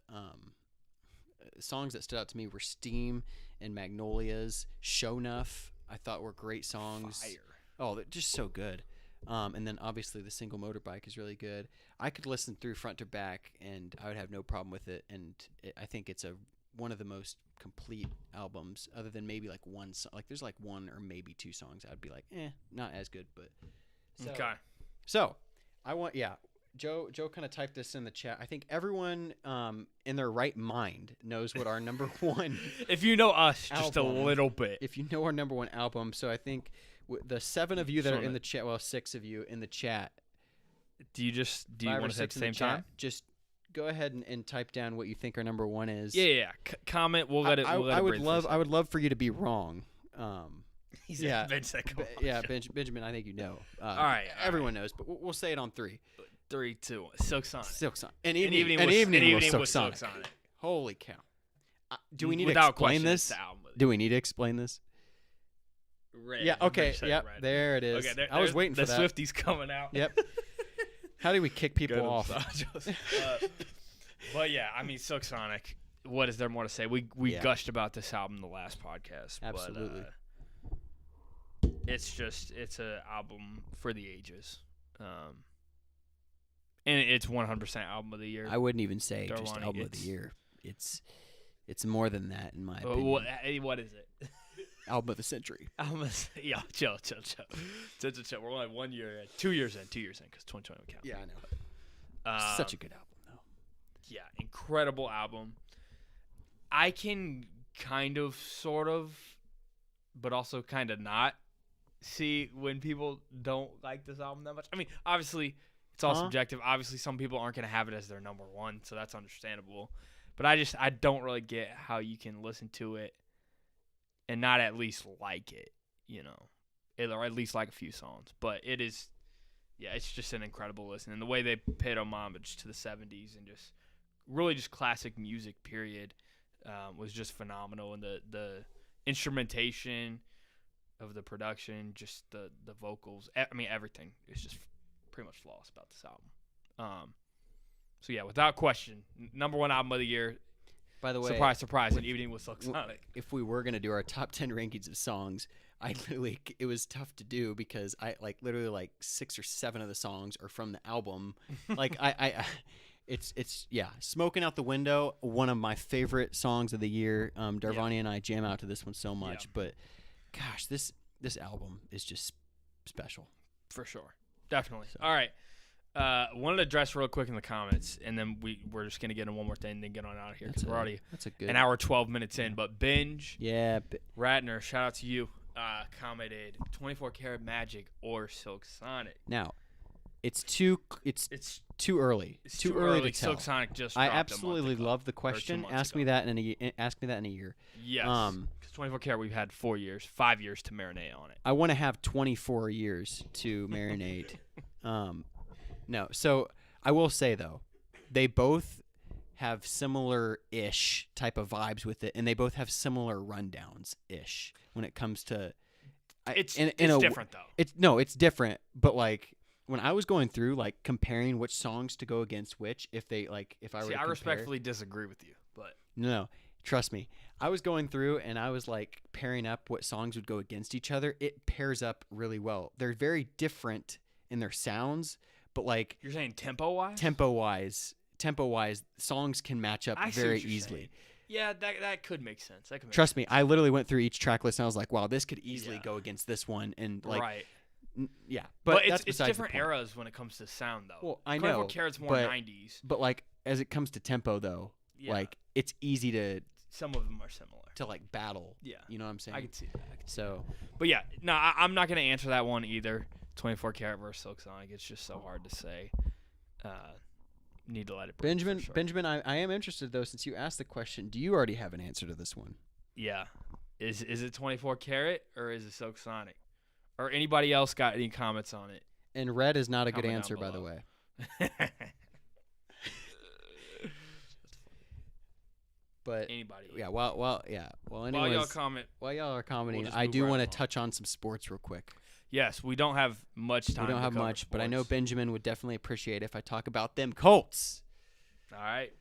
songs that stood out to me were Steam and Magnolias. Show Nuff, I thought were great songs. Fire. Oh, they're just so good. And then obviously the single Motorbike is really good. I could listen through front to back and I would have no problem with it. And I think it's one of the most complete albums, other than maybe one song. There's one or maybe 2 songs I'd be not as good. But okay. So I want Joe kind of typed this in the chat. I think everyone in their right mind knows what our number 1 if you know us just a little bit. If you know our number 1 album. So I think the 7 of you that are in the chat, 6 of you in the chat. Do you want to say at the same time? Just go ahead and type down what you think our number 1 is. Yeah. Comment. We'll let it. I would love for you to be wrong. Yeah, Benjamin. I think you know. All right. Everyone knows, but we'll say it on 3. 3, 2, 1. Silk Sonic. An evening with Silk Sonic. Holy cow! Do we need to explain this? Do we need to explain this? Red. Yeah. Okay. Yep. Red. There it is. Okay, I was waiting for that. The Swifties coming out. Yep. How do we kick people off? But yeah, I mean, Silk Sonic. What is there more to say? We gushed about this album the last podcast. Absolutely. But, it's an album for the ages. And it's 100% album of the year. I wouldn't even say just album of the year. It's more than that in my opinion. What is it? Album of the century. Yeah, chill. We're only 1 year in. 2 years in, because 2020 will count. Yeah, I know. Such a good album, though. Yeah, incredible album. I can kind of, sort of, but also kind of not see when people don't like this album that much. I mean, obviously, it's all subjective. Obviously, some people aren't going to have it as their number 1, so that's understandable. But I don't really get how you can listen to it and not at least like it, or at least like a few songs. But it is, it's just an incredible listen. And the way they paid homage to the 70s and just really just classic music, period, was just phenomenal. And the instrumentation of the production, just the vocals, everything is just pretty much flawless about this album. So yeah, without question, number 1 album of the year. By the way, surprise, An Evening with Silk Sonic. If we were gonna do our top 10 rankings of songs, it was tough to do because I literally 6 or 7 of the songs are from the album. It's Smoking Out the Window, one of my favorite songs of the year. Darvani and I jam out to this one so much, but gosh, this album is just special for sure, definitely. So. All right. Wanted to address real quick in the comments, and then we're just gonna get in one more thing and then get on out of here because we're already an hour 12 minutes in. But Binge, Ratner, shout out to you. Commented 24 Karat Magic or Silk Sonic. Now, it's too early. It's too early to tell. Silk Sonic just. I absolutely love the question. Ask me that in a year. Yes. Because 24 Karat, we've had 4 years, 5 years to marinate on it. I want to have 24 years to marinate. No, so I will say, though, they both have similar-ish type of vibes with it, and they both have similar rundowns-ish when it comes to... It's different, though. It's different, but, when I was going through, comparing which songs to go against which, if I were to compare... I respectfully disagree with you, but... No, trust me. I was going through, and I was, pairing up what songs would go against each other. It pairs up really well. They're very different in their sounds, but you're saying tempo-wise? Tempo-wise, songs can match up very easily. Saying. Yeah, that could make sense. Trust me, I literally went through each track list and I was like, wow, this could easily go against this one. And right. Yeah. But it's different eras when it comes to sound, though. Well, I know. 24 Karat's more 90s. But as it comes to tempo, though, it's easy to... Some of them are similar. To battle. Yeah. You know what I'm saying? I can see that. So. But yeah, no, I'm not going to answer that one either. 24 Karat versus Silk Sonic. It's just so hard to say. Need to let it breathe. Benjamin, I am interested, though, since you asked the question. Do you already have an answer to this one? Yeah. Is it 24 Karat or is it Silk Sonic? Or anybody else got any comments on it? And red is not a good answer, by the way. But anybody. Yeah, well, anyways, while y'all are commenting, I do want to touch on some sports real quick. Yes, we don't have much time. We don't have much, but I know Benjamin would definitely appreciate if I talk about them Colts. All right.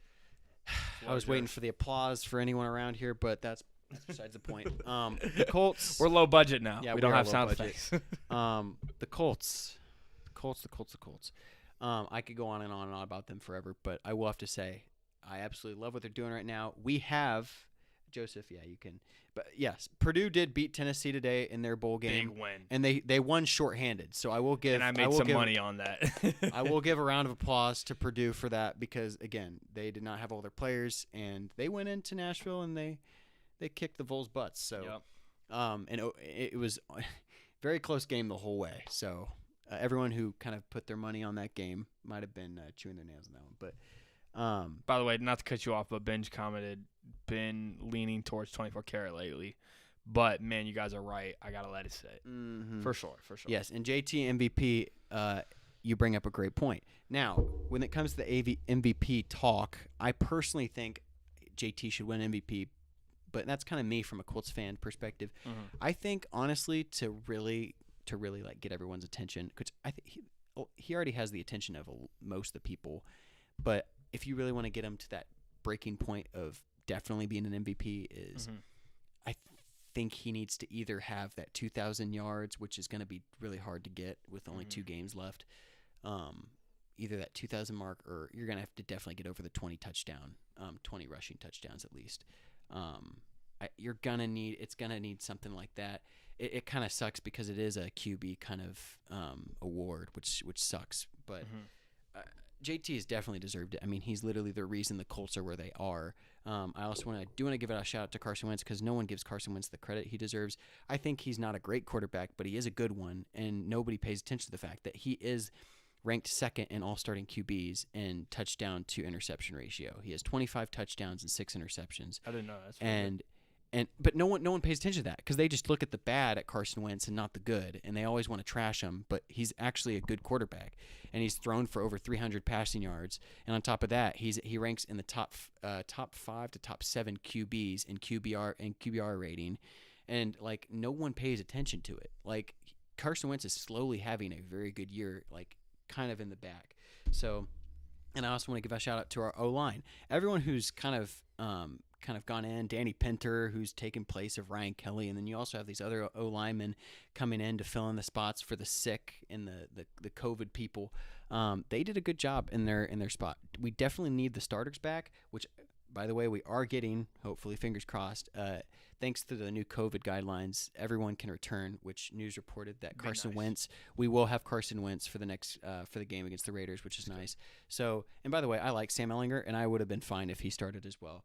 I was waiting for the applause for anyone around here, but that's besides the point. The Colts. We're low budget now. Yeah, we don't have sound effects. The Colts. I could go on and on about them forever, but I will have to say I absolutely love what they're doing right now. We have Joseph. Yeah, you can. But yes, Purdue did beat Tennessee today in their bowl game. Big win. And they won shorthanded. So I will give. And I made some money on that. I will give a round of applause to Purdue for that because again, they did not have all their players and they went into Nashville and they kicked the Vols' butts. So, and it was a very close game the whole way. So everyone who kind of put their money on that game might have been chewing their nails on that one. But By the way, not to cut you off, but Benj commented, been leaning towards 24 karat lately. But, man, you guys are right. I got to let it sit. Mm-hmm. For sure. Yes, and JT MVP, you bring up a great point. Now, when it comes to the MVP talk, I personally think JT should win MVP, but that's kind of me from a Colts fan perspective. Mm-hmm. I think, honestly, to really like get everyone's attention, because I think he already has the attention of most of the people, but if you really want to get him to that breaking point of definitely being an MVP is I think he needs to either have that 2,000 yards, which is going to be really hard to get with only 2 games left, either that 2,000 mark, or you're going to have to definitely get over the 20 rushing touchdowns at least. It's going to need something like that. It kind of sucks because it is a QB kind of award, which sucks, but JT has definitely deserved it. I mean, he's literally the reason the Colts are where they are. I also want to give a shout out to Carson Wentz, because no one gives Carson Wentz the credit he deserves. I think he's not a great quarterback, but he is a good one, and nobody pays attention to the fact that he is ranked second in all starting QBs in touchdown to interception ratio. He has 25 touchdowns and 6 interceptions. I didn't know that. But no one pays attention to that, because they just look at the bad at Carson Wentz and not the good, and they always want to trash him. But he's actually a good quarterback, and he's thrown for over 300 passing yards. And on top of that, he ranks in the top 5 to top 7 QBs in QBR rating, and like no one pays attention to it. Like Carson Wentz is slowly having a very good year, like kind of in the back. So, and I also want to give a shout out to our O-line. Everyone who's kind of gone in, Danny Pinter, who's taken place of Ryan Kelly, and then you also have these other O-linemen coming in to fill in the spots for the sick and the COVID people. They did a good job in their spot. We definitely need the starters back, which, by the way, we are getting, hopefully, fingers crossed. Thanks to the new COVID guidelines, everyone can return, which news reported that Carson Wentz, we will have Carson Wentz for the next for the game against the Raiders, which is nice. So, and by the way, I like Sam Ehlinger, and I would have been fine if he started as well.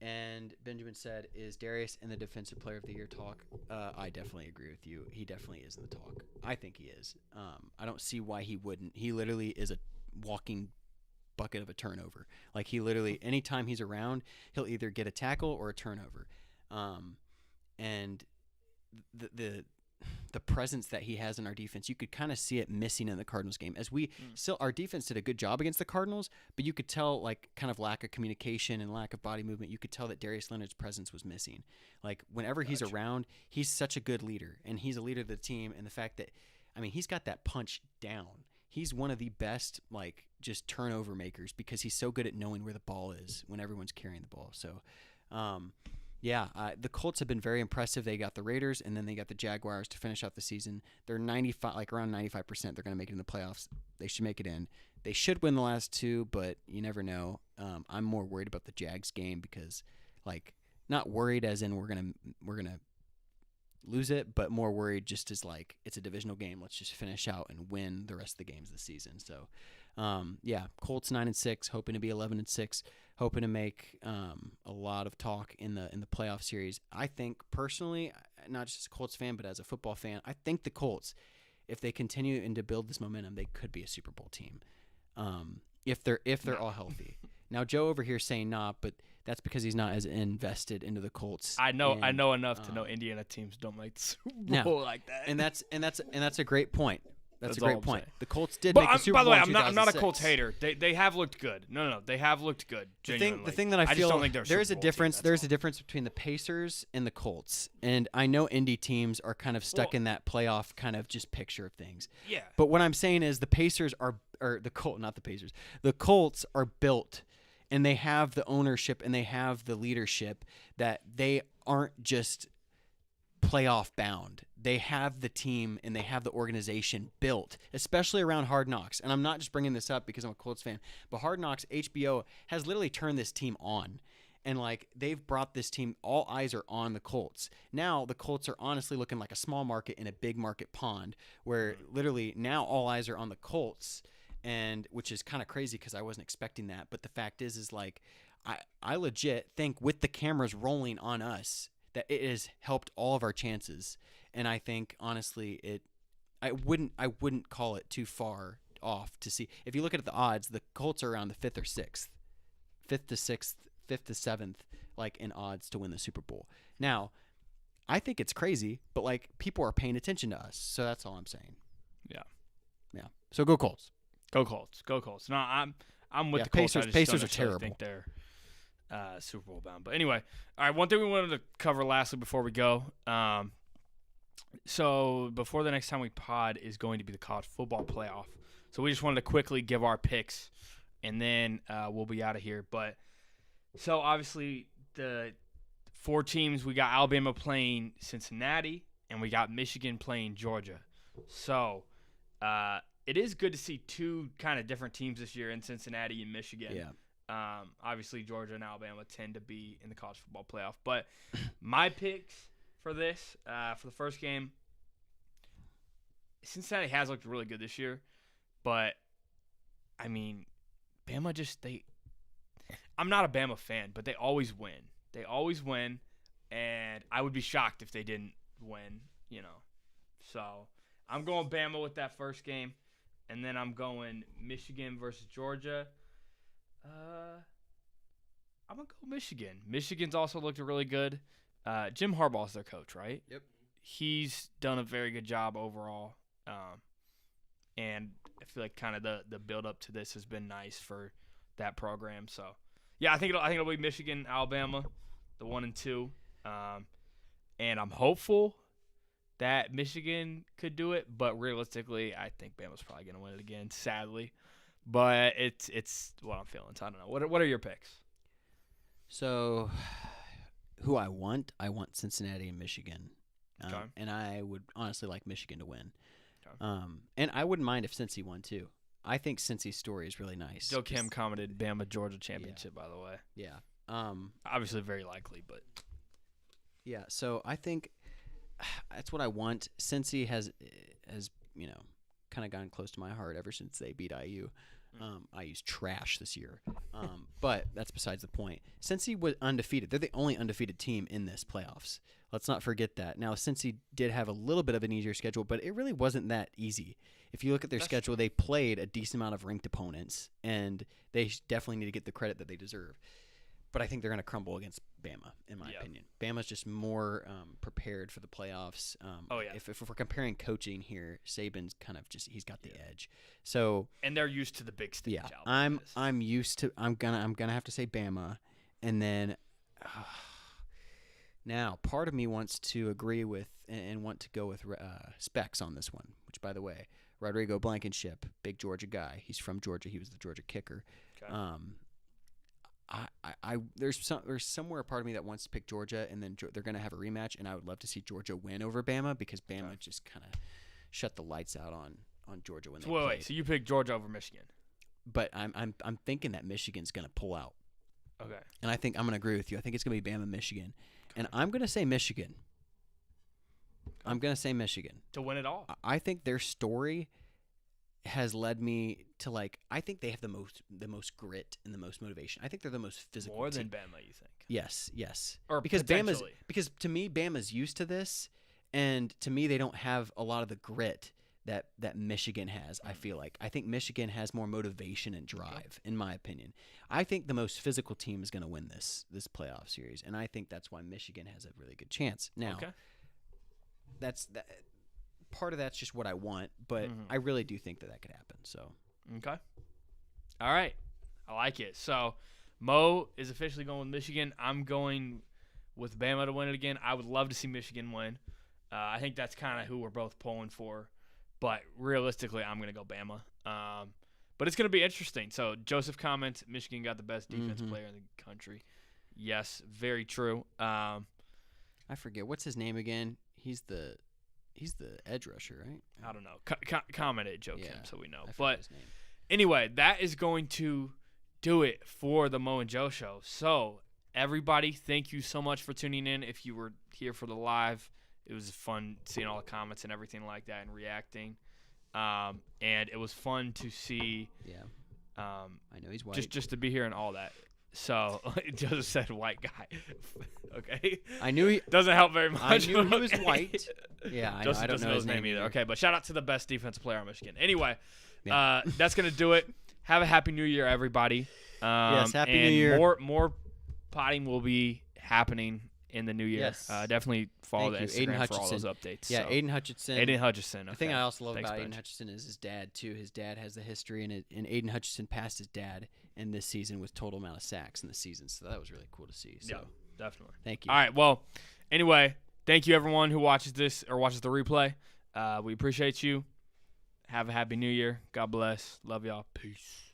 And Benjamin said, is Darius in the Defensive Player of the Year talk? I definitely agree with you. He definitely is in the talk. I think he is. I don't see why he wouldn't. He literally is a walking bucket of a turnover. Like, he literally, anytime he's around, he'll either get a tackle or a turnover. And the presence that he has in our defense, you could kind of see it missing in the Cardinals game. As our defense did a good job against the Cardinals, but you could tell, like, kind of lack of communication and lack of body movement. You could tell that Darius Leonard's presence was missing. Like, whenever he's around, he's such a good leader, and he's a leader of the team. And the fact that, I mean, he's got that punch down. He's one of the best, like, just turnover makers, because he's so good at knowing where the ball is when everyone's carrying the ball. So, the Colts have been very impressive. They got the Raiders, and then they got the Jaguars to finish out the season. They're around 95%. They're going to make it in the playoffs. They should make it in. They should win the last 2, but you never know. I'm more worried about the Jags game, because, like, not worried as in we're gonna lose it, but more worried just as, like, it's a divisional game. Let's just finish out and win the rest of the games this season. So, Colts 9-6, hoping to be 11-6. Hoping to make a lot of talk in the playoff series. I think personally, not just as a Colts fan, but as a football fan, I think the Colts, if they continue and to build this momentum, they could be a Super Bowl team. If they're all healthy. Now, Joe over here saying not, but that's because he's not as invested into the Colts. I know enough to know Indiana teams don't make the Super Bowl like that. And that's a great point. That's a great point. The Colts did make the Super Bowl. By the way, in I'm not a Colts hater. They have looked good. No, they have looked good. The thing that I feel, just don't think there's a difference. There's a difference between the Pacers and the Colts, and I know Indy teams are kind of stuck in that playoff kind of just picture of things. Yeah. But what I'm saying is the Pacers the Colts are built, and they have the ownership and they have the leadership that they aren't just playoff bound. They have the team and they have the organization built, especially around Hard Knocks. And I'm not just bringing this up because I'm a Colts fan, but Hard Knocks, HBO, has literally turned this team on. And, like, they've brought this team, all eyes are on the Colts. Now the Colts are honestly looking like a small market in a big market pond, where literally now all eyes are on the Colts, and which is kind of crazy because I wasn't expecting that. But the fact is like, I legit think with the cameras rolling on us that it has helped all of our chances. And I think, honestly, I wouldn't call it too far off to see. If you look at the odds, the Colts are around the 5th or 6th. 5th to 6th, 5th to 7th, like in odds to win the Super Bowl. Now, I think it's crazy, but like people are paying attention to us. So that's all I'm saying. Yeah. Yeah. So go Colts. Go Colts. Go Colts. No, I'm with the Colts. Pacers are terrible. I think they're Super Bowl bound. But anyway, all right, one thing we wanted to cover lastly before we go. So before the next time we pod is going to be the college football playoff. So we just wanted to quickly give our picks, and then we'll be out of here. But so obviously the 4 teams, we got Alabama playing Cincinnati, and we got Michigan playing Georgia. So it is good to see 2 kind of different teams this year in Cincinnati and Michigan. Yeah. Obviously, Georgia and Alabama tend to be in the college football playoff. But my picks for this, for the first game, Cincinnati has looked really good this year. But, I mean, Bama I'm not a Bama fan, but they always win. They always win, and I would be shocked if they didn't win, So, I'm going Bama with that first game, and then I'm going Michigan versus Georgia. I'm going to go Michigan. Michigan's also looked really good. Jim Harbaugh's their coach, right? Yep. He's done a very good job overall, and I feel like kind of the build-up to this has been nice for that program. So, yeah, I think it'll be Michigan, Alabama, the 1 and 2, and I'm hopeful that Michigan could do it, but realistically, I think Bama's probably going to win it again, sadly. But it's what I'm feeling, so I don't know. What are your picks? So, who I want Cincinnati and Michigan, Okay. and I would honestly like Michigan to win. Okay. And I wouldn't mind if Cincy won too. I think Cincy's story is really nice. Joe Kim commented Bama Georgia championship, by the way. Yeah. Obviously very likely, but yeah. So I think that's what I want. Cincy has kind of gotten close to my heart ever since they beat IU. IU's trash this year, but that's besides the point. Cincy was undefeated. They're the only undefeated team in this playoffs. Let's not forget that. Now, Cincy did have a little bit of an easier schedule, but it really wasn't that easy. If you look at their schedule, they played a decent amount of ranked opponents, and they definitely need to get the credit that they deserve. But I think they're going to crumble against Bama, in my opinion. Bama's just more prepared for the playoffs. If we're comparing coaching here, Saban's kind of he's got the edge. So and they're used to the big stage. Yeah, I'm used to. I'm gonna have to say Bama, and then now part of me wants to agree with and want to go with Specs on this one. Which, by the way, Rodrigo Blankenship, big Georgia guy. He's from Georgia. He was the Georgia kicker. Okay. There's somewhere a part of me that wants to pick Georgia, and then they're going to have a rematch, and I would love to see Georgia win over Bama because Bama just kind of shut the lights out on Georgia when they played. Wait, so you pick Georgia over Michigan? But I'm thinking that Michigan's going to pull out. Okay. And I think I'm going to agree with you. I think it's going to be Bama, Michigan, and I'm going to say Michigan. I'm going to say Michigan to win it all. I think their story has led me to I think they have the most grit and the most motivation. I think they're the most physical. More team. than Bama, you think? Yes. Or because to me Bama's used to this, and to me they don't have a lot of the grit that Michigan has. I feel like I think Michigan has more motivation and drive, in my opinion. I think the most physical team is going to win this playoff series, and I think that's why Michigan has a really good chance. Now, that's that. Part of that's just what I want, but I really do think that could happen. So, okay, all right, I like it. So, Mo is officially going with Michigan. I'm going with Bama to win it again. I would love to see Michigan win. I think that's kind of who we're both pulling for, but realistically, I'm going to go Bama. But it's going to be interesting. So, Joseph comments, Michigan got the best defense player in the country. Yes, very true. I forget what's his name again. He's the edge rusher, right? I don't know. Comment it, Joe Kim, so we know. But his name. Anyway, that is going to do it for the Mo and Joe Show. So, everybody, thank you so much for tuning in. If you were here for the live, it was fun seeing all the comments and everything like that and reacting. And it was fun to see. Yeah. I know he's white. Just to be here and all that. So, Joseph said white guy. Okay. I knew he doesn't help very much. I knew he was white. Yeah, Joseph I don't doesn't know his name either. Okay, but shout out to the best defensive player on Michigan. Anyway, That's gonna do it. Have a happy New Year, everybody. Yes, happy and New Year. More potting will be happening in the new year. Yes. Definitely follow Thank the you. Instagram Aiden for all those Hutchinson. updates. Yeah, so. Aiden Hutchinson. Aiden Hutchinson. The thing okay. I also love Thanks, about Benj. Aiden Hutchinson is his dad, too. His dad has the history in it, and Aiden Hutchinson passed his dad in this season with total amount of sacks in the season. So that was really cool to see. So Yeah, definitely. thank you. All right. Well, anyway, thank you, everyone who watches this or watches the replay. We appreciate you. Have a happy New Year. God bless. Love y'all. Peace.